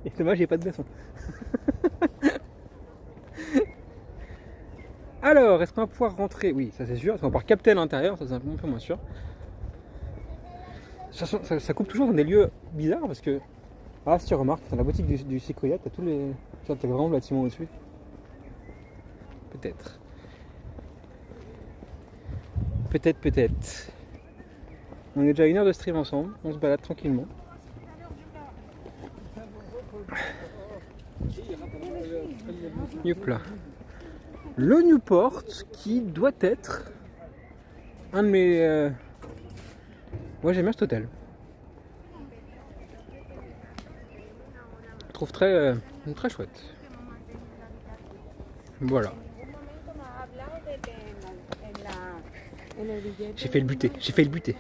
Et dommage, j'ai pas de boisson. Alors, est-ce qu'on va pouvoir rentrer? Oui, ça c'est sûr. Est-ce qu'on va pouvoir capter à l'intérieur? Ça c'est un peu moins sûr. Ça coupe toujours dans des lieux bizarres parce que... Ah, si tu remarques, dans la boutique du Sequoia, t'as tous les... T'as vraiment le bâtiment au-dessus. Peut-être. Peut-être. On est déjà à 1 heure de stream ensemble, on se balade tranquillement. Hop là. Le Newport qui doit être un de mes... Moi j'aime bien cet hôtel. Je trouve très chouette. Voilà. J'ai fait le buter.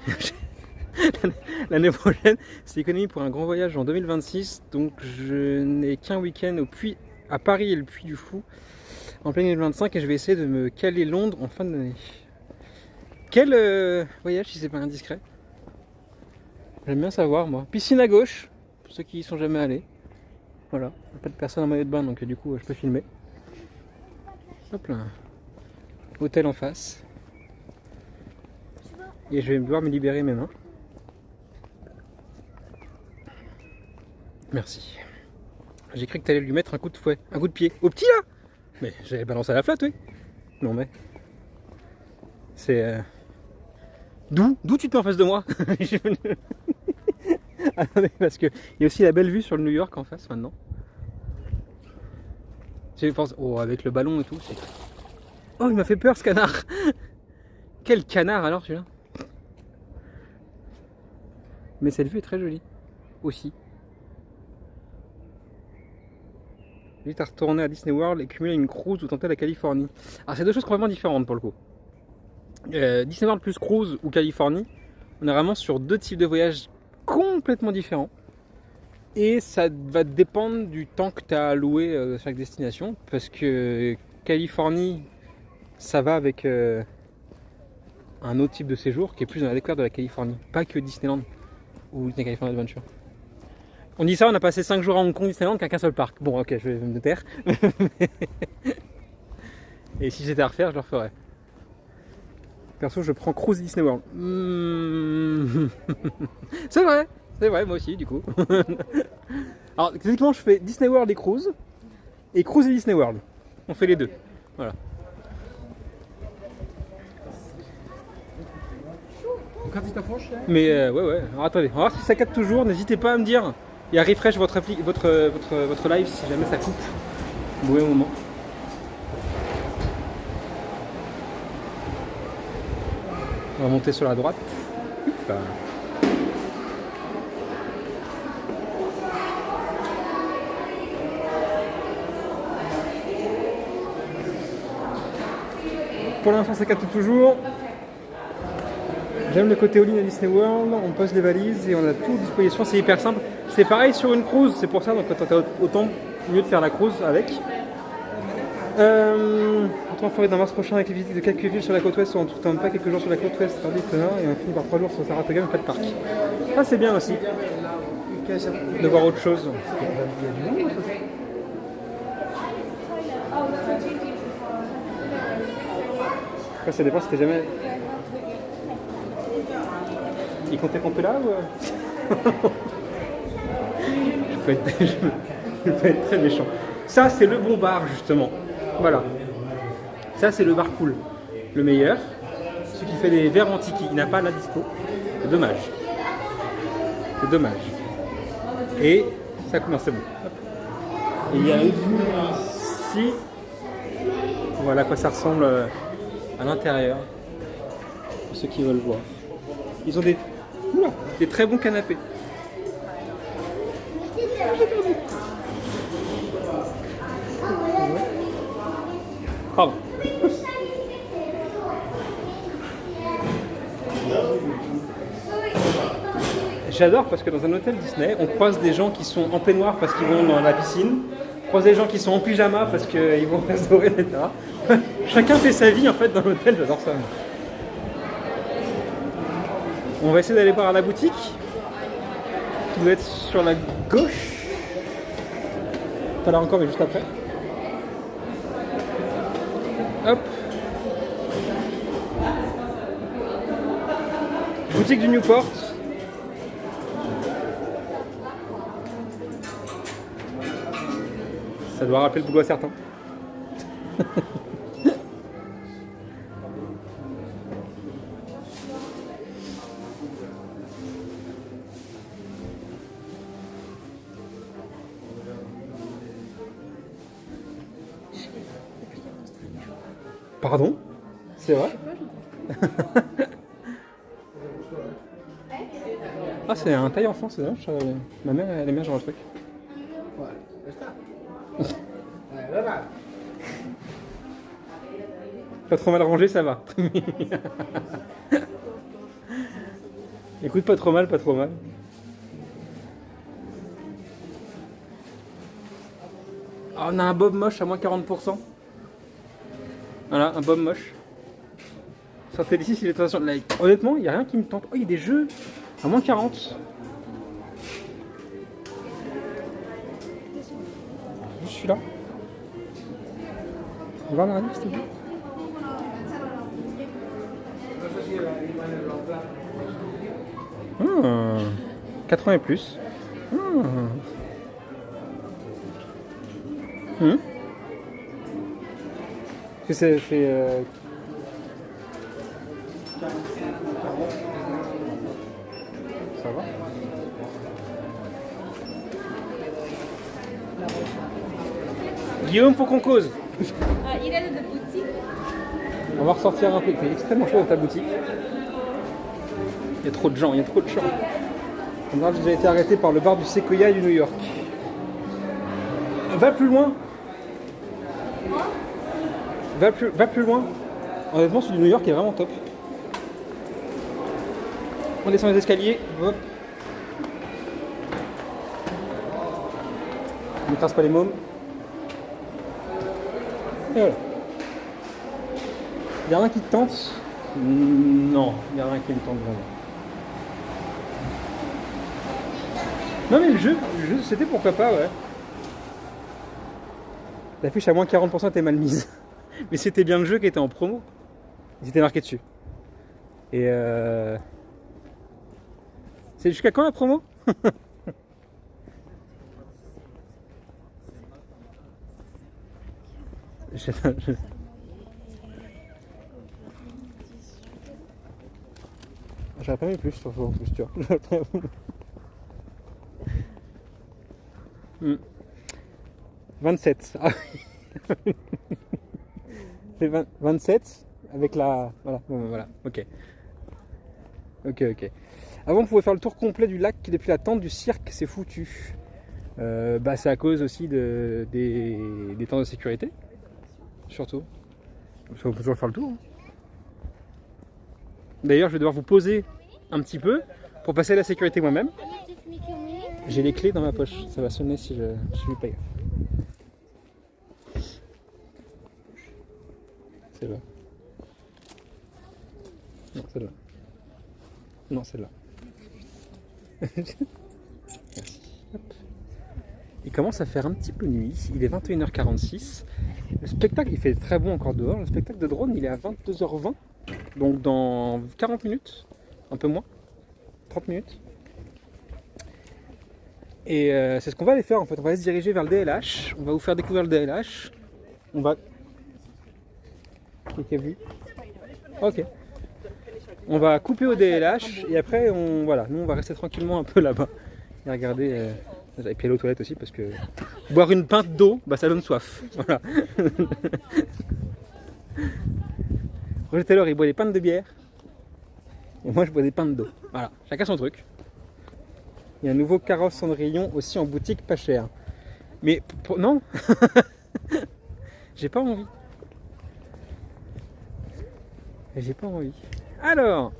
L'année prochaine, c'est économie pour un grand voyage en 2026. Donc je n'ai qu'un week-end à Paris et le Puy du Fou en plein 2025 et je vais essayer de me caler Londres en fin d'année. Quel voyage si c'est pas indiscret? J'aime bien savoir moi. Piscine à gauche, pour ceux qui y sont jamais allés. Voilà, pas de personne en maillot de bain donc du coup je peux filmer. Hop là. Hôtel en face. Et je vais devoir me libérer mes mains. Merci. J'ai cru que tu allais lui mettre un coup de fouet, un coup de pied. Au petit là. Mais j'avais balancé à la flotte, oui. Non mais... C'est... D'où tu te mets en face de moi? Attendez, parce qu'il y a aussi la belle vue sur le New York en face maintenant. Je pense, oh, avec le ballon et tout, c'est... Oh, il m'a fait peur ce canard. Quel canard alors celui-là. Mais cette vue est très jolie aussi. Vite à retourner à Disney World et cumuler une cruise ou tenter la Californie. Alors c'est deux choses complètement différentes pour le coup. Disney World plus cruise ou Californie, on est vraiment sur deux types de voyages complètement différents. Et ça va dépendre du temps que tu as alloué à chaque destination. Parce que Californie, ça va avec un autre type de séjour qui est plus dans la découverte de la Californie. Pas que Disneyland ou Disney California Adventure. On dit ça, on a passé 5 jours à Hong Kong Disneyland qu'à qu'un seul parc. Bon, ok, je vais me taire. Et si j'étais à refaire, je le referais. Perso, je prends Cruise Disney World. C'est vrai, moi aussi, du coup. Alors, typiquement, je fais Disney World et Cruise et Disney World. On fait les deux. Voilà. Mais ouais. Alors, attendez, on va voir si ça capte toujours. N'hésitez pas à me dire. Et à refresh votre live si jamais ça coupe. Bon, un moment. On va monter sur la droite. Hop. Pour l'instant, ça capte toujours. J'aime le côté all-in à Disney World. On pose les valises et on a tout à disposition. C'est hyper simple. C'est pareil sur une cruise. C'est pour ça, donc t'as autant mieux de faire la cruise avec. On fait dans mars prochain avec les visites de quelques villes sur la côte ouest, on ne pas quelques jours sur la côte ouest, tandis que et on finit par 3 jours sur Saratoga, mais pas de parc. Ah, c'est bien aussi de voir autre chose. Après, ça dépend si t'es jamais. Il comptait camper là ou. je peux être très méchant. Ça, c'est le bon bar, justement. Voilà. Ça, c'est le bar cool. Le meilleur. Celui qui fait des verres antiques. Il n'a pas la dispo. C'est dommage. C'est dommage. Et ça commence, c'est bon. Et il y a une vue ici. Voilà à quoi ça ressemble à l'intérieur. Pour ceux qui veulent voir. Ils ont des très bons canapés. Pardon. J'adore parce que dans un hôtel Disney, on croise des gens qui sont en peignoir parce qu'ils vont dans la piscine, on croise des gens qui sont en pyjama parce qu'ils vont restaurer, etc. Chacun fait sa vie en fait dans l'hôtel, j'adore ça. On va essayer d'aller voir à la boutique, qui doit être sur la gauche. Pas là encore, mais juste après. Hop. Boutique du Newport. Ça doit rappeler le boulot à certains. Pardon? C'est vrai? Ah, c'est un taille enfant, c'est vrai. Ma mère, elle aime bien genre le truc. Pas trop mal rangé, ça va. Écoute, pas trop mal, pas trop mal. Ah, on a un bob moche à moins 40%. Voilà, un bob moche. Sortez d'ici si les tentations de like. Honnêtement, il n'y a rien qui me tente. Oh, il y a des jeux à moins 40. Juste celui-là. On va en arrière, s'il te plaît. Ah, 80 et plus. Ah. Que ça fait ça va. Guillaume, faut qu'on cause.
Il est de boutique.
On va ressortir un peu. Il fait extrêmement chaud dans ta boutique. Il y a trop de gens, il y a trop de gens. On a déjà été arrêté par le bar du Sequoia du New York. Va plus loin. Va plus loin. Honnêtement, celui du New York est vraiment top. On descend les escaliers. Hop. On ne trace pas les mômes. Et voilà. Il n'y a rien qui te tente? Non, il n'y a rien qui me tente vraiment. Non mais le jeu c'était pourquoi pas, ouais. L'affiche à moins 40% était mal mise. Mais c'était bien le jeu qui était en promo. Il était marqué dessus. Et c'est jusqu'à quand la promo? J'aurais pas mis plus sur en plus, tu vois. 27. Ah. C'est 27 avec la... Voilà, bon, voilà, ok. Ok. Avant, on pouvait faire le tour complet du lac depuis la tente du cirque, c'est foutu. C'est à cause aussi des temps de sécurité, surtout. On peut toujours faire le tour. Hein. D'ailleurs, je vais devoir vous poser un petit peu pour passer à la sécurité moi-même. J'ai les clés dans ma poche, ça va sonner si je lui paye. Celle-là. Non, celle-là. Non, celle-là. Merci. Hop. Il commence à faire un petit peu nuit, il est 21h46. Le spectacle, il fait très bon encore dehors. Le spectacle de drone, il est à 22h20. Donc dans 40 minutes, un peu moins, 30 minutes. Et c'est ce qu'on va aller faire en fait. On va aller se diriger vers le DLH. On va vous faire découvrir le DLH. On va... Qui a vu? Ok. On va couper au DLH et après nous on va rester tranquillement un peu là-bas et regarder. Et puis aller aux toilettes aussi parce que boire une pinte d'eau, ça donne soif. Voilà. Roger Taylor il boit des pintes de bière et moi je bois des pintes d'eau. Voilà, chacun son truc. Il y a un nouveau carrosse Cendrillon aussi en boutique pas cher. Mais non, j'ai pas envie. J'ai pas envie. Alors,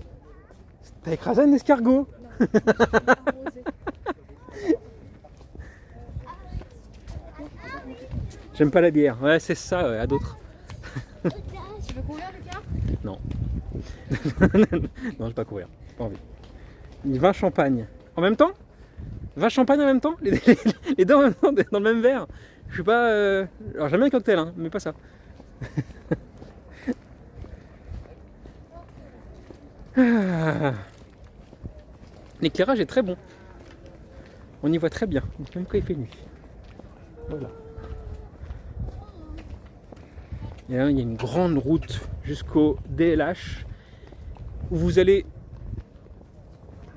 t'as écrasé un escargot. J'aime pas la bière. Ouais, c'est ça, ouais, à d'autres.
Tu veux courir, Lucas?
Non. Non, je vais pas courir. J'ai pas envie. Vin champagne. En même temps? Vin champagne en même temps? Les deux en même temps, dans le même verre? Je suis pas. Alors j'aime bien le cocktail, hein, mais pas ça. L'éclairage est très bon. On y voit très bien, même quand il fait nuit. Voilà. Et là, il y a une grande route jusqu'au DLH où vous allez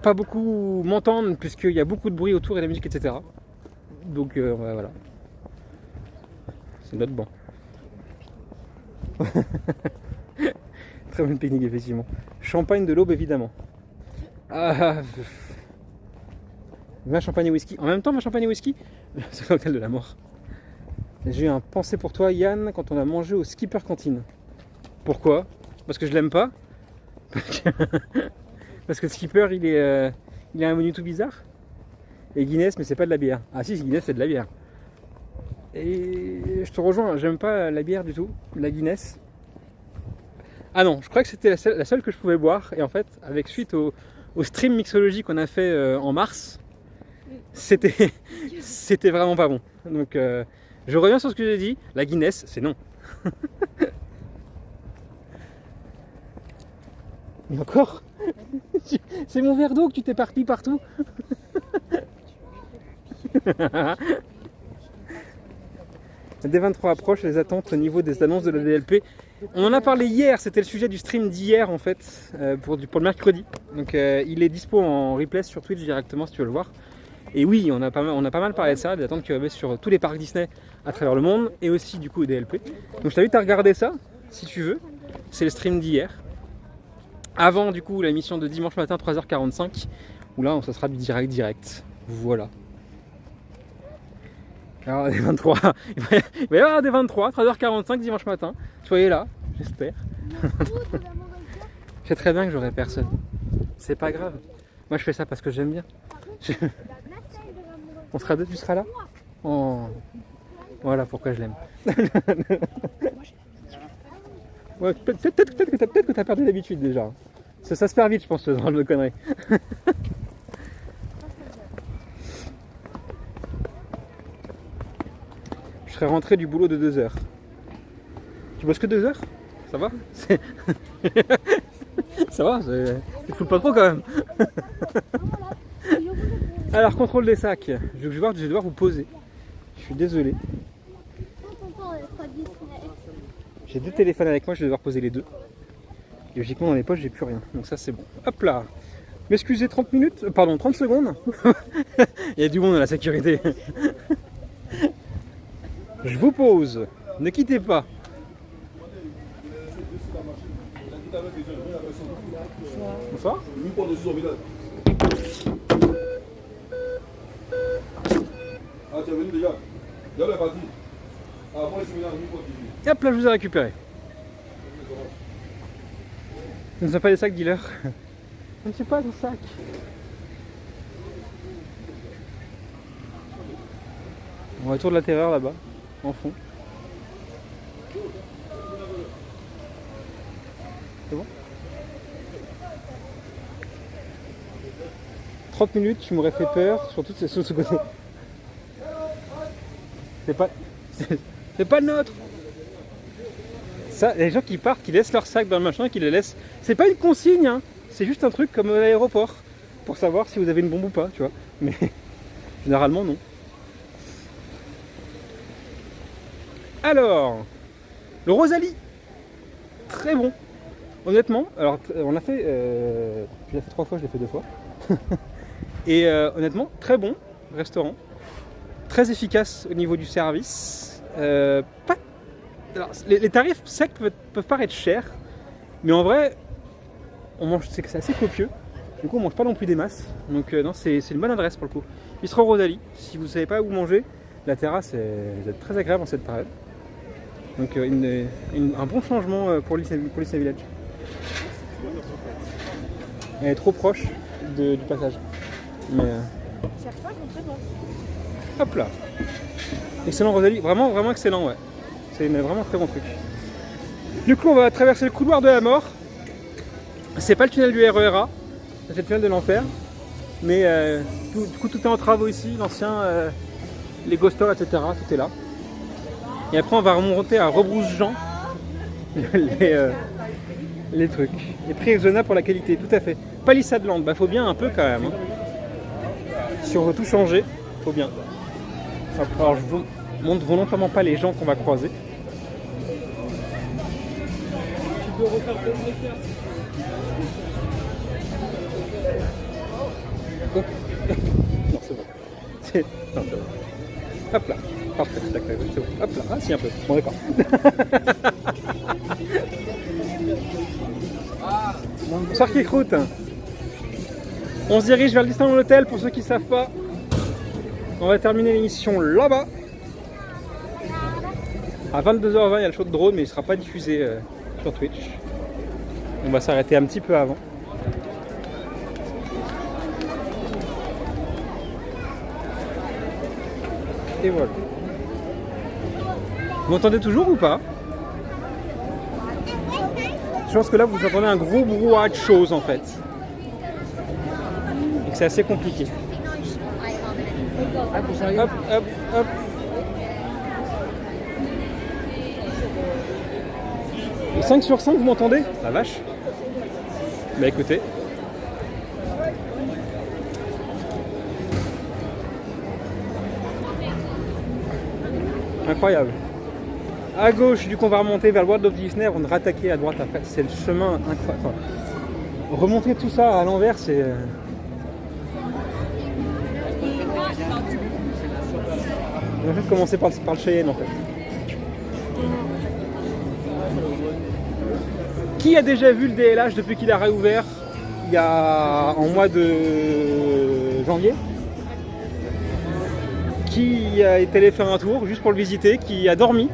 pas beaucoup m'entendre puisqu'il y a beaucoup de bruit autour et de la musique, etc. Donc voilà. C'est notre banc. Très bonne pique-nique, effectivement. Champagne de l'Aube, évidemment. Vin, champagne et whisky. En même temps, vin, champagne et whisky. C'est l'hôtel de la mort. J'ai eu un pensée pour toi, Yann, quand on a mangé au Skipper Cantine. Pourquoi? Parce que je l'aime pas. Parce que le Skipper, il a un menu tout bizarre. Et Guinness, mais c'est pas de la bière. Ah si, Guinness, c'est de la bière. Et je te rejoins, j'aime pas la bière du tout, la Guinness. Ah non, je croyais que c'était la seule que je pouvais boire. Et en fait, avec suite au stream mixologie qu'on a fait en mars, c'était vraiment pas bon. Donc je reviens sur ce que j'ai dit, la Guinness, c'est non. Et encore, c'est mon verre d'eau que tu t'éparpilles partout. La D23 approche, les attentes au niveau des annonces de la DLP. On en a parlé hier, c'était le sujet du stream d'hier en fait, pour le mercredi. Donc il est dispo en replay sur Twitch directement si tu veux le voir. Et oui, on a pas mal parlé de ça, des attentes qui avaient sur tous les parcs Disney à travers le monde et aussi du coup au DLP. Donc je t'invite à regarder ça si tu veux. C'est le stream d'hier. Avant du coup la mission de dimanche matin 3h45 où là ça sera du direct. Voilà. Alors des 23, il va y avoir des 23, 13h45 dimanche matin. Soyez là, j'espère. Je sais très bien que j'aurai personne. C'est pas grave. Moi je fais ça parce que j'aime bien. On sera deux, tu seras là? Oh. Voilà pourquoi je l'aime. Ouais, peut-être que t'as perdu l'habitude déjà. Ça se perd vite je pense ce genre de conneries. Je serais rentré du boulot de 2 heures. Tu bosses que 2 heures? Ça va? Ça va? Tu te fous pas trop quand même. Alors, contrôle des sacs. Je vais devoir vous poser. Je suis désolé. J'ai 2 téléphones avec moi, je vais devoir poser les 2. Et logiquement, dans les poches, j'ai plus rien. Donc ça, c'est bon. Hop là. M'excusez 30 minutes, pardon, 30 secondes. Il y a du monde à la sécurité. Je vous pose. Ne quittez pas. Bonsoir.
Ah, tu es venu déjà? Déjà, la partie. Ah, bon, les séminaires, nous,
Et hop là, je vous ai récupéré. Ce ne sont pas des sacs dealers. Ce ne sont pas des sacs. On va tour de la terreur là-bas, en fond. C'est bon? 30 minutes, tu m'aurais fait peur, surtout sur ce côté. C'est pas le nôtre. Ça, les gens qui partent, qui laissent leur sac dans le machin, qui les laissent. C'est pas une consigne, hein. C'est juste un truc comme à l'aéroport pour savoir si vous avez une bombe ou pas, tu vois. Mais généralement non. Alors, le Rosalie, très bon. Honnêtement, alors on l'a fait, je l'ai fait 3 fois, je l'ai fait 2 fois. Et honnêtement, très bon restaurant, très efficace au niveau du service. Alors, les tarifs secs peuvent paraître chers, mais en vrai, c'est assez copieux. Du coup, on mange pas non plus des masses. Donc non, c'est une bonne adresse pour le coup. Bistro Rosalie. Si vous ne savez pas où manger, la terrasse est très agréable en cette période. Donc un bon changement pour Disney Village. Elle est trop proche du passage. Mais hop là. Excellent Rosalie, vraiment excellent, ouais. C'est vraiment très bon truc. Du coup, on va traverser le couloir de la mort. C'est pas le tunnel du RERA, c'est le tunnel de l'enfer. Mais du coup, tout est en travaux ici, l'ancien, les Store, etc. Tout est là. Et après, on va remonter à Rebrousse-Jean les trucs. Les prix Exona pour la qualité, tout à fait. Palisade Land, bah faut bien un peu quand même. Hein. Si on veut tout changer, faut bien. Alors, je vous montre volontairement pas les gens qu'on va croiser.
Tu peux refaire ton écart.
Non, c'est bon. Non, c'est bon. Hop là. Parfait, d'accord, c'est bon. Hop là, ah si un peu. Bon d'accord. Bonsoir Kikrout. On se dirige vers le Disneyland Hotel pour ceux qui ne savent pas. On va terminer l'émission là-bas. À 22h20, il y a le show de drone, mais il ne sera pas diffusé sur Twitch. On va s'arrêter un petit peu avant. Et voilà. Vous m'entendez toujours ou pas? Je pense que là vous entendez un gros brouhaha de choses en fait. Et que c'est assez compliqué. Hop, hop, hop. Le 5 sur 5, vous m'entendez? La vache. Bah écoutez. Incroyable. À gauche, du coup, on va remonter vers le World of Disney, on va rattaquer à droite après. C'est le chemin incroyable. Enfin, remonter tout ça à l'envers, c'est On va juste commencer par le Cheyenne en fait. Qui a déjà vu le DLH depuis qu'il a réouvert il y a en mois de janvier? Qui a été allé faire un tour juste pour le visiter? Qui a dormi?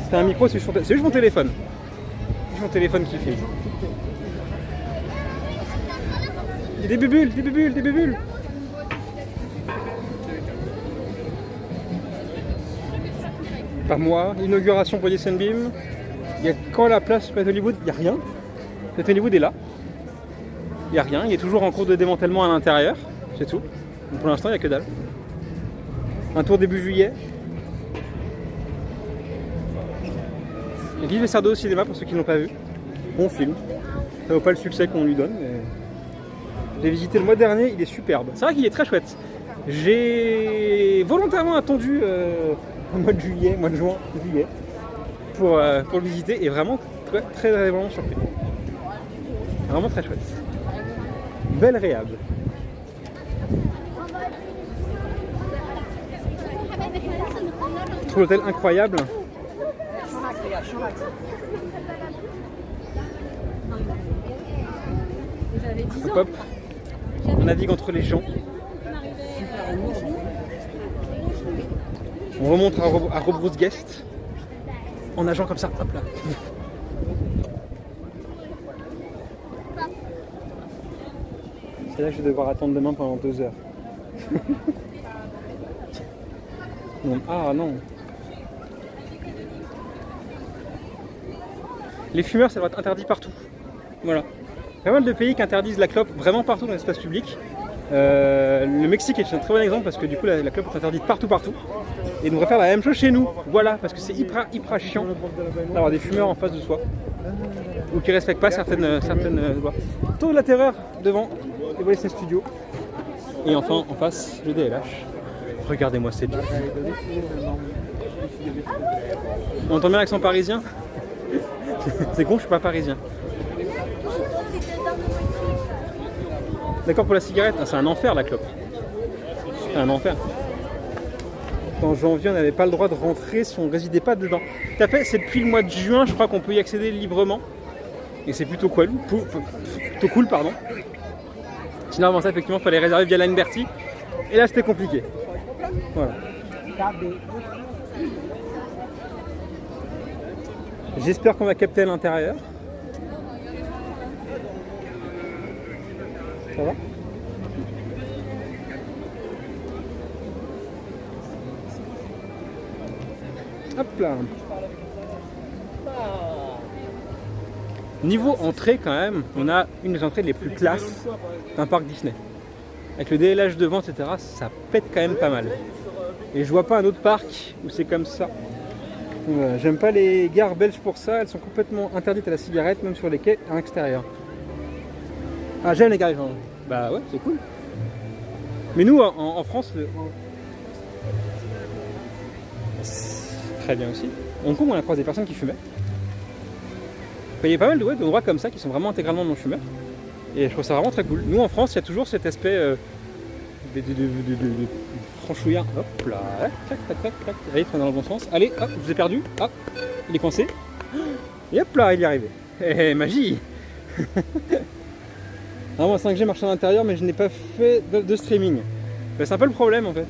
C'est un micro, c'est juste mon téléphone. C'est juste mon téléphone qui fait. Il y a des bulles, des bulles, des bulles. Par moi, inauguration pour Sunbeam. Il y a quand la place Planet Hollywood, il n'y a rien. Planet Hollywood est là. Il n'y a rien, il est toujours en cours de démantèlement à l'intérieur, c'est tout. Donc pour l'instant, il n'y a que dalle. Un tour début juillet. Et vive Sardo au cinéma pour ceux qui ne l'ont pas vu. Bon film. Ça vaut pas le succès qu'on lui donne. Mais... j'ai visité le mois dernier, il est superbe. C'est vrai qu'il est très chouette. J'ai volontairement attendu au mois de juillet, mois de juin, juillet, pour le visiter et vraiment très agréablement surpris. Vraiment très chouette. Belle réhab. Je trouve l'hôtel incroyable. Hop, hop. On navigue entre les champs. On remonte à Rebrousse Guest en nageant comme ça. Hop là. C'est là que je vais devoir attendre demain pendant 2 heures. Non. Ah non. Les fumeurs, ça va être interdit partout. Voilà. Pas mal de pays qui interdisent la clope vraiment partout dans l'espace public. Le Mexique est un très bon exemple parce que du coup la clope est interdite partout. Et on devrait faire la même chose chez nous. Voilà, parce que c'est hyper chiant d'avoir des fumeurs en face de soi. Ou qui ne respectent pas certaines lois. Tour de la terreur devant les Walt Studios. Et enfin en face le DLH. Regardez-moi cette vie. On entend bien l'accent parisien. C'est con, je suis pas parisien. D'accord pour la cigarette, ah, c'est un enfer la clope. C'est un enfer. En janvier, on n'avait pas le droit de rentrer si on ne résidait pas dedans. Tout à fait, c'est depuis le mois de juin, je crois qu'on peut y accéder librement. Et c'est plutôt cool, pardon. Sinon avant ça, effectivement, il fallait réserver via Line Berty. Et là, c'était compliqué. Voilà. J'espère qu'on va capter à l'intérieur. Ça va? Hop là. Niveau entrée quand même, on a une des entrées les plus classes d'un parc Disney. Avec le DLH devant, etc., ça pète quand même pas mal. Et je vois pas un autre parc où c'est comme ça. Voilà, j'aime pas les gares belges pour ça, elles sont complètement interdites à la cigarette, même sur les quais à l'extérieur. Ah, j'aime les gares échanges. Bah ouais, c'est cool. Mais nous, en France, très bien aussi. En Hong Kong, on a croisé des personnes qui fumaient. Il y a pas mal d'endroits comme ça qui sont vraiment intégralement non-fumeurs. Et je trouve ça vraiment très cool. Nous, en France, il y a toujours cet aspect de franchouillard. Hop là, tac, tac, tac, tac. Allez, traîne dans le bon sens. Allez, hop, je vous ai perdu. Hop, il est coincé. Et hop là, il est arrivé. Eh, magie. Alors, moi, 5G marche à l'intérieur, mais je n'ai pas fait de streaming. Ben, c'est un peu le problème en fait.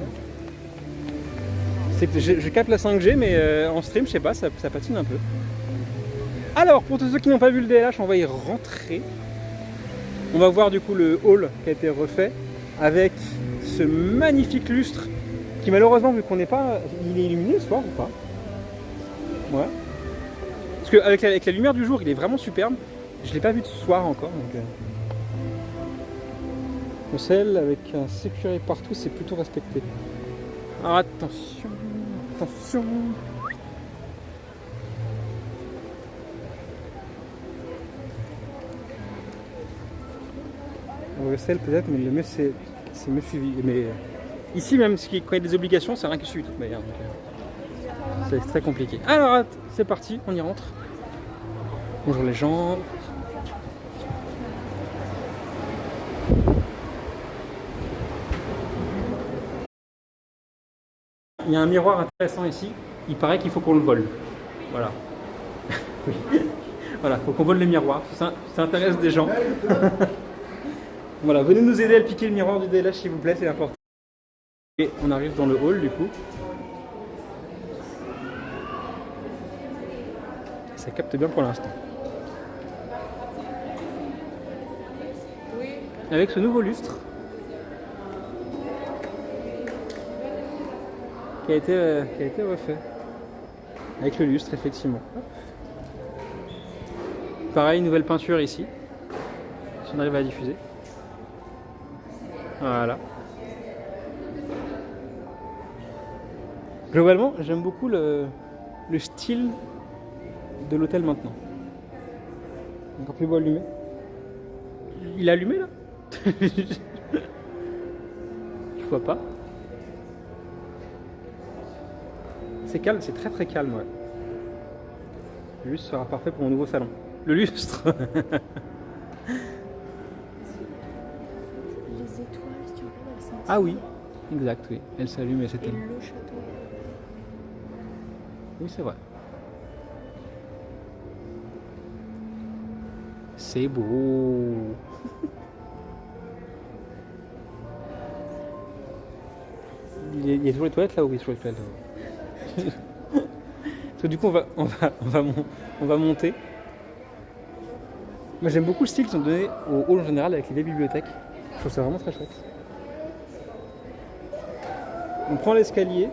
C'est que je capte la 5G, mais en stream, je sais pas, ça patine un peu. Alors, pour tous ceux qui n'ont pas vu le DLH, on va y rentrer. On va voir du coup le hall qui a été refait avec ce magnifique lustre qui malheureusement, vu qu'on n'est pas... Il est illuminé ce soir ou pas? Ouais. Parce qu'avec la lumière du jour, il est vraiment superbe. Je ne l'ai pas vu de ce soir encore. Donc, le sel avec un sécurité partout, c'est plutôt respecté. Alors attention, attention. Le sel peut-être, mais le mieux c'est mieux suivi. Mais ici même, quand il y a des obligations, c'est rien qui suit de toute manière. C'est très compliqué. Alors c'est parti, on y rentre. Bonjour les gens. il y a un miroir intéressant ici. Il paraît qu'il faut qu'on le vole. Voilà. Voilà, il faut qu'on vole le miroir. Ça intéresse des gens. Voilà, venez nous aider à piquer le miroir du DLH s'il vous plaît, c'est important. Et on arrive dans le hall du coup. Ça capte bien pour l'instant. Avec ce nouveau lustre qui a été refait. Avec le lustre effectivement. Pareil, nouvelle peinture ici. Si on arrive à la diffuser. Voilà. Globalement, j'aime beaucoup le style de l'hôtel maintenant. Encore plus beau allumé. Il est allumé là? Je vois pas. C'est calme, c'est très très calme, ouais. Le lustre sera parfait pour mon nouveau salon. Le lustre.
Les étoiles, si tu regardes, elles sont.
Ah oui, exact, oui. Elle s'allume et c'était.
Et le château.
Oui, c'est vrai. C'est beau. Il y a toujours les toilettes là? Oui, toujours les toilettes là. Parce que du coup, on va monter. Moi, j'aime beaucoup le style qu'ils ont donné au hall en général avec les vieilles bibliothèques. Je trouve ça vraiment très chouette. On prend l'escalier.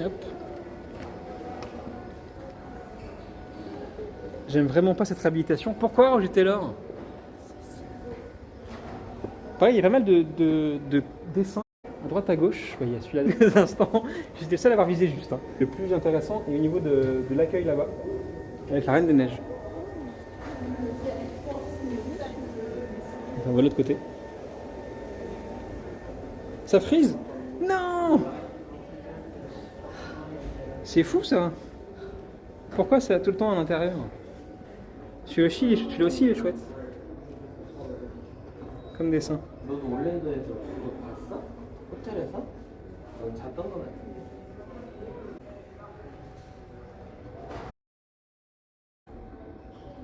Hop. J'aime vraiment pas cette réhabilitation. Pourquoi Roger Taylor? Pareil, il y a pas mal de dessins à droite à gauche. Ouais, il y a celui-là quelques instants. J'étais le seul à avoir visé juste. Hein. Le plus intéressant est au niveau de l'accueil là-bas, avec la Reine des Neiges. On va de l'autre côté. Ça frise? Non! C'est fou ça! Pourquoi ça tout le temps à l'intérieur? Celui-là aussi il est chouette. Comme dessin.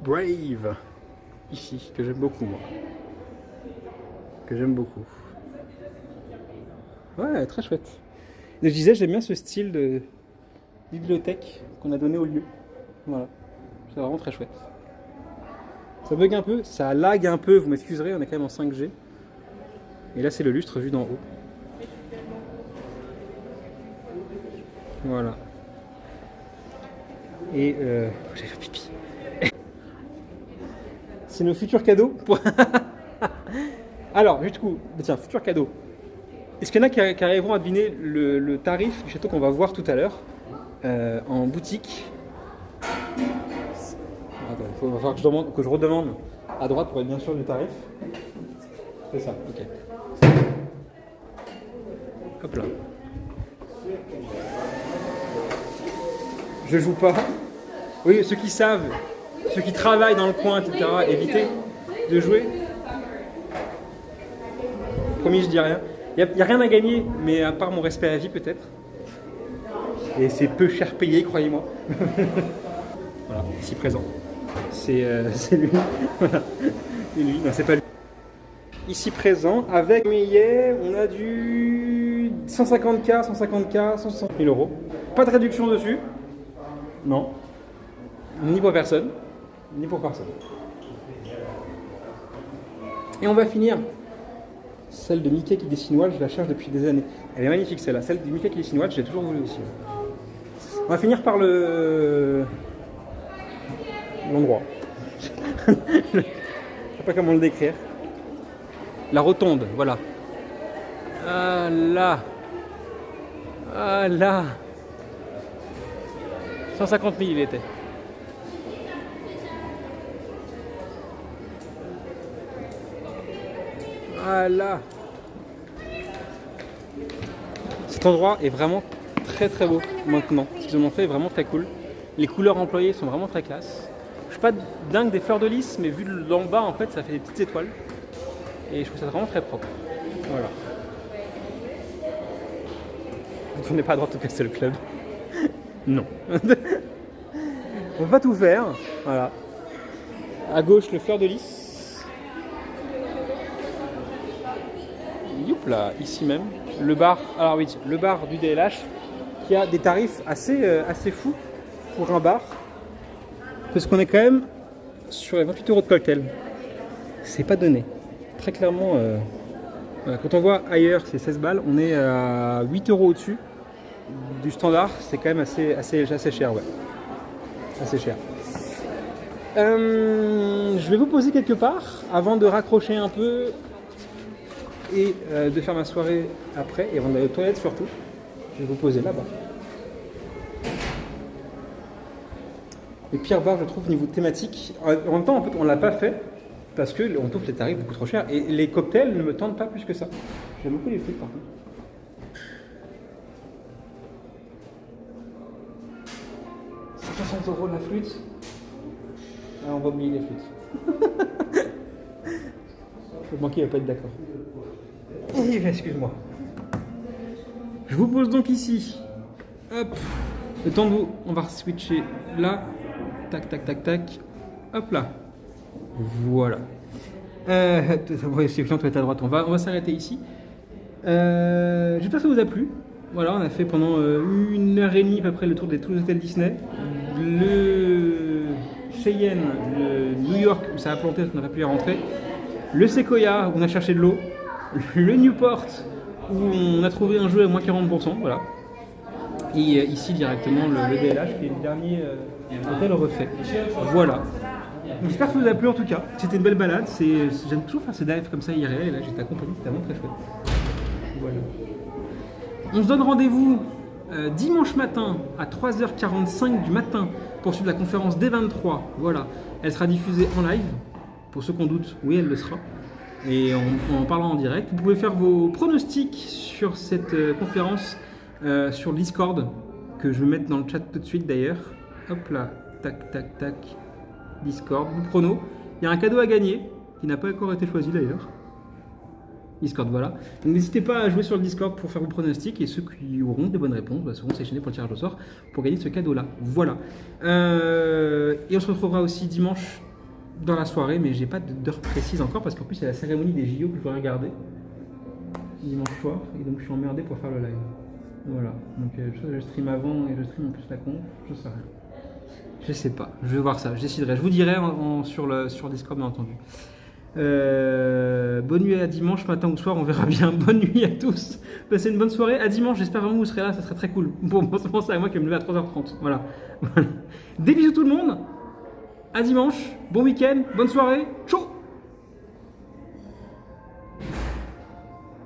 Brave! Ici, que j'aime beaucoup moi. Que j'aime beaucoup. Ouais, très chouette. Et je disais, j'aime bien ce style de bibliothèque qu'on a donné au lieu. Voilà. C'est vraiment très chouette. Ça bug un peu, ça lag un peu, vous m'excuserez, on est quand même en 5G. Et là, c'est le lustre vu d'en haut. Voilà. Et j'allais faire pipi. C'est nos futurs cadeaux. Alors, du coup, tiens, futur cadeau. Est-ce qu'il y en a qui arriveront à deviner le tarif du château qu'on va voir tout à l'heure en boutique? Attends, il va falloir que je redemande à droite pour être bien sûr du tarif. C'est ça, ok. Hop là. Je joue pas. Oui, ceux qui savent, ceux qui travaillent dans le coin, etc., évitez de jouer. Promis, je dis rien. Il n'y a rien à gagner, mais à part mon respect à vie peut-être. Et c'est peu cher payé, croyez-moi. Voilà, ici présent. C'est lui. Voilà. C'est lui, non, c'est pas lui. Ici présent, avec Millet, on a du 150K, 160 000 euros. Pas de réduction dessus. Non. Ni pour personne. Ni pour personne. Et on va finir. Celle de Mickey qui dessine Walt, je la cherche depuis des années. Elle est magnifique celle-là. Celle de Mickey qui dessine Walt, j'ai toujours voulu aussi. On va finir par l'endroit. Je sais pas comment le décrire. La rotonde, voilà. Ah là. Ah là. 150 000 il était. Ah là. Cet endroit est vraiment très très beau maintenant. Ce qu'ils en ont fait est vraiment très cool. Les couleurs employées sont vraiment très classe. Je suis pas dingue des fleurs de lys, mais vu d'en bas en fait ça fait des petites étoiles. Et je trouve ça vraiment très propre. Voilà. Vous tournez pas à droite au Castle Club. Non. On va pas tout faire. Voilà. À gauche, le fleur de lys. Youp là, ici même. Le bar, alors oui, le bar du DLH qui a des tarifs assez fous pour un bar. Parce qu'on est quand même sur les 28 € de cocktail. C'est pas donné. Très clairement, voilà, quand on voit ailleurs c'est 16 balles, on est à 8 € au-dessus du standard. C'est quand même assez cher, ouais. Assez cher. Je vais vous poser quelque part avant de raccrocher un peu et de faire ma soirée après et avant d'aller aux toilettes surtout. Je vais vous poser là-bas. Le pire bar, je trouve, niveau thématique. En même temps, en fait, on l'a pas fait parce qu'on trouve les tarifs beaucoup trop chers et les cocktails ne me tentent pas plus que ça. J'aime beaucoup les frites par contre. C'est 60 € la flûte. Ah, on va oublier les flûtes. Le banquier va pas être d'accord. Excuse-moi. Je vous pose donc ici. Hop. Le temps de vous. On va switcher là. Tac, tac, tac, tac. Hop là. Voilà. C'est client, toi, à droite. On va s'arrêter ici. J'espère que ça vous a plu. Voilà, on a fait pendant 1h30 à peu près le tour de tous les hôtels Disney. Le Cheyenne, le New York où ça a planté, parce qu'on n'a pas pu y rentrer. Le Sequoia où on a cherché de l'eau. Le Newport où on a trouvé un jeu à moins 40%. Voilà. Et ici directement le DLH qui est le dernier hôtel refait. Voilà. J'espère que ça vous a plu en tout cas. C'était une belle balade. J'aime toujours faire ces dives comme ça IRL et là j'étais accompagné, c'était vraiment très chouette. Voilà. On se donne rendez-vous dimanche matin à 3h45 du matin pour suivre la conférence D23. Voilà. Elle sera diffusée en live. Pour ceux qu'on doute, oui elle le sera. Et en parlant en direct. Vous pouvez faire vos pronostics sur cette conférence sur le Discord que je vais mettre dans le chat tout de suite d'ailleurs. Hop là, tac tac tac. Discord, vous pronos. Il y a un cadeau à gagner qui n'a pas encore été choisi d'ailleurs. Discord, voilà. Donc n'hésitez pas à jouer sur le Discord pour faire vos pronostics et ceux qui auront des bonnes réponses seront sélectionnés pour le tirage au sort pour gagner ce cadeau-là. Voilà. Et on se retrouvera aussi dimanche dans la soirée, mais j'ai pas d'heure précise encore parce qu'en plus il y a la cérémonie des JO que je dois regarder dimanche soir et donc je suis emmerdé pour faire le live. Voilà. Donc je stream avant et je stream en plus la conf, je sais rien. Je sais pas, je vais voir ça, je déciderai. Je vous dirai sur Discord bien entendu. Bonne nuit à dimanche matin ou soir, on verra bien. Bonne nuit à tous. Passez une bonne soirée. À dimanche, j'espère vraiment que vous serez là, ça serait très cool. Bon, c'est à moi qui vais me lever à 3h30. Voilà. Des bisous tout le monde. À dimanche, bon week-end, bonne soirée. Ciao.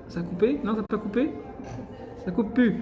Ça a coupé? Non, ça n'a pas coupé? Ça coupe plus.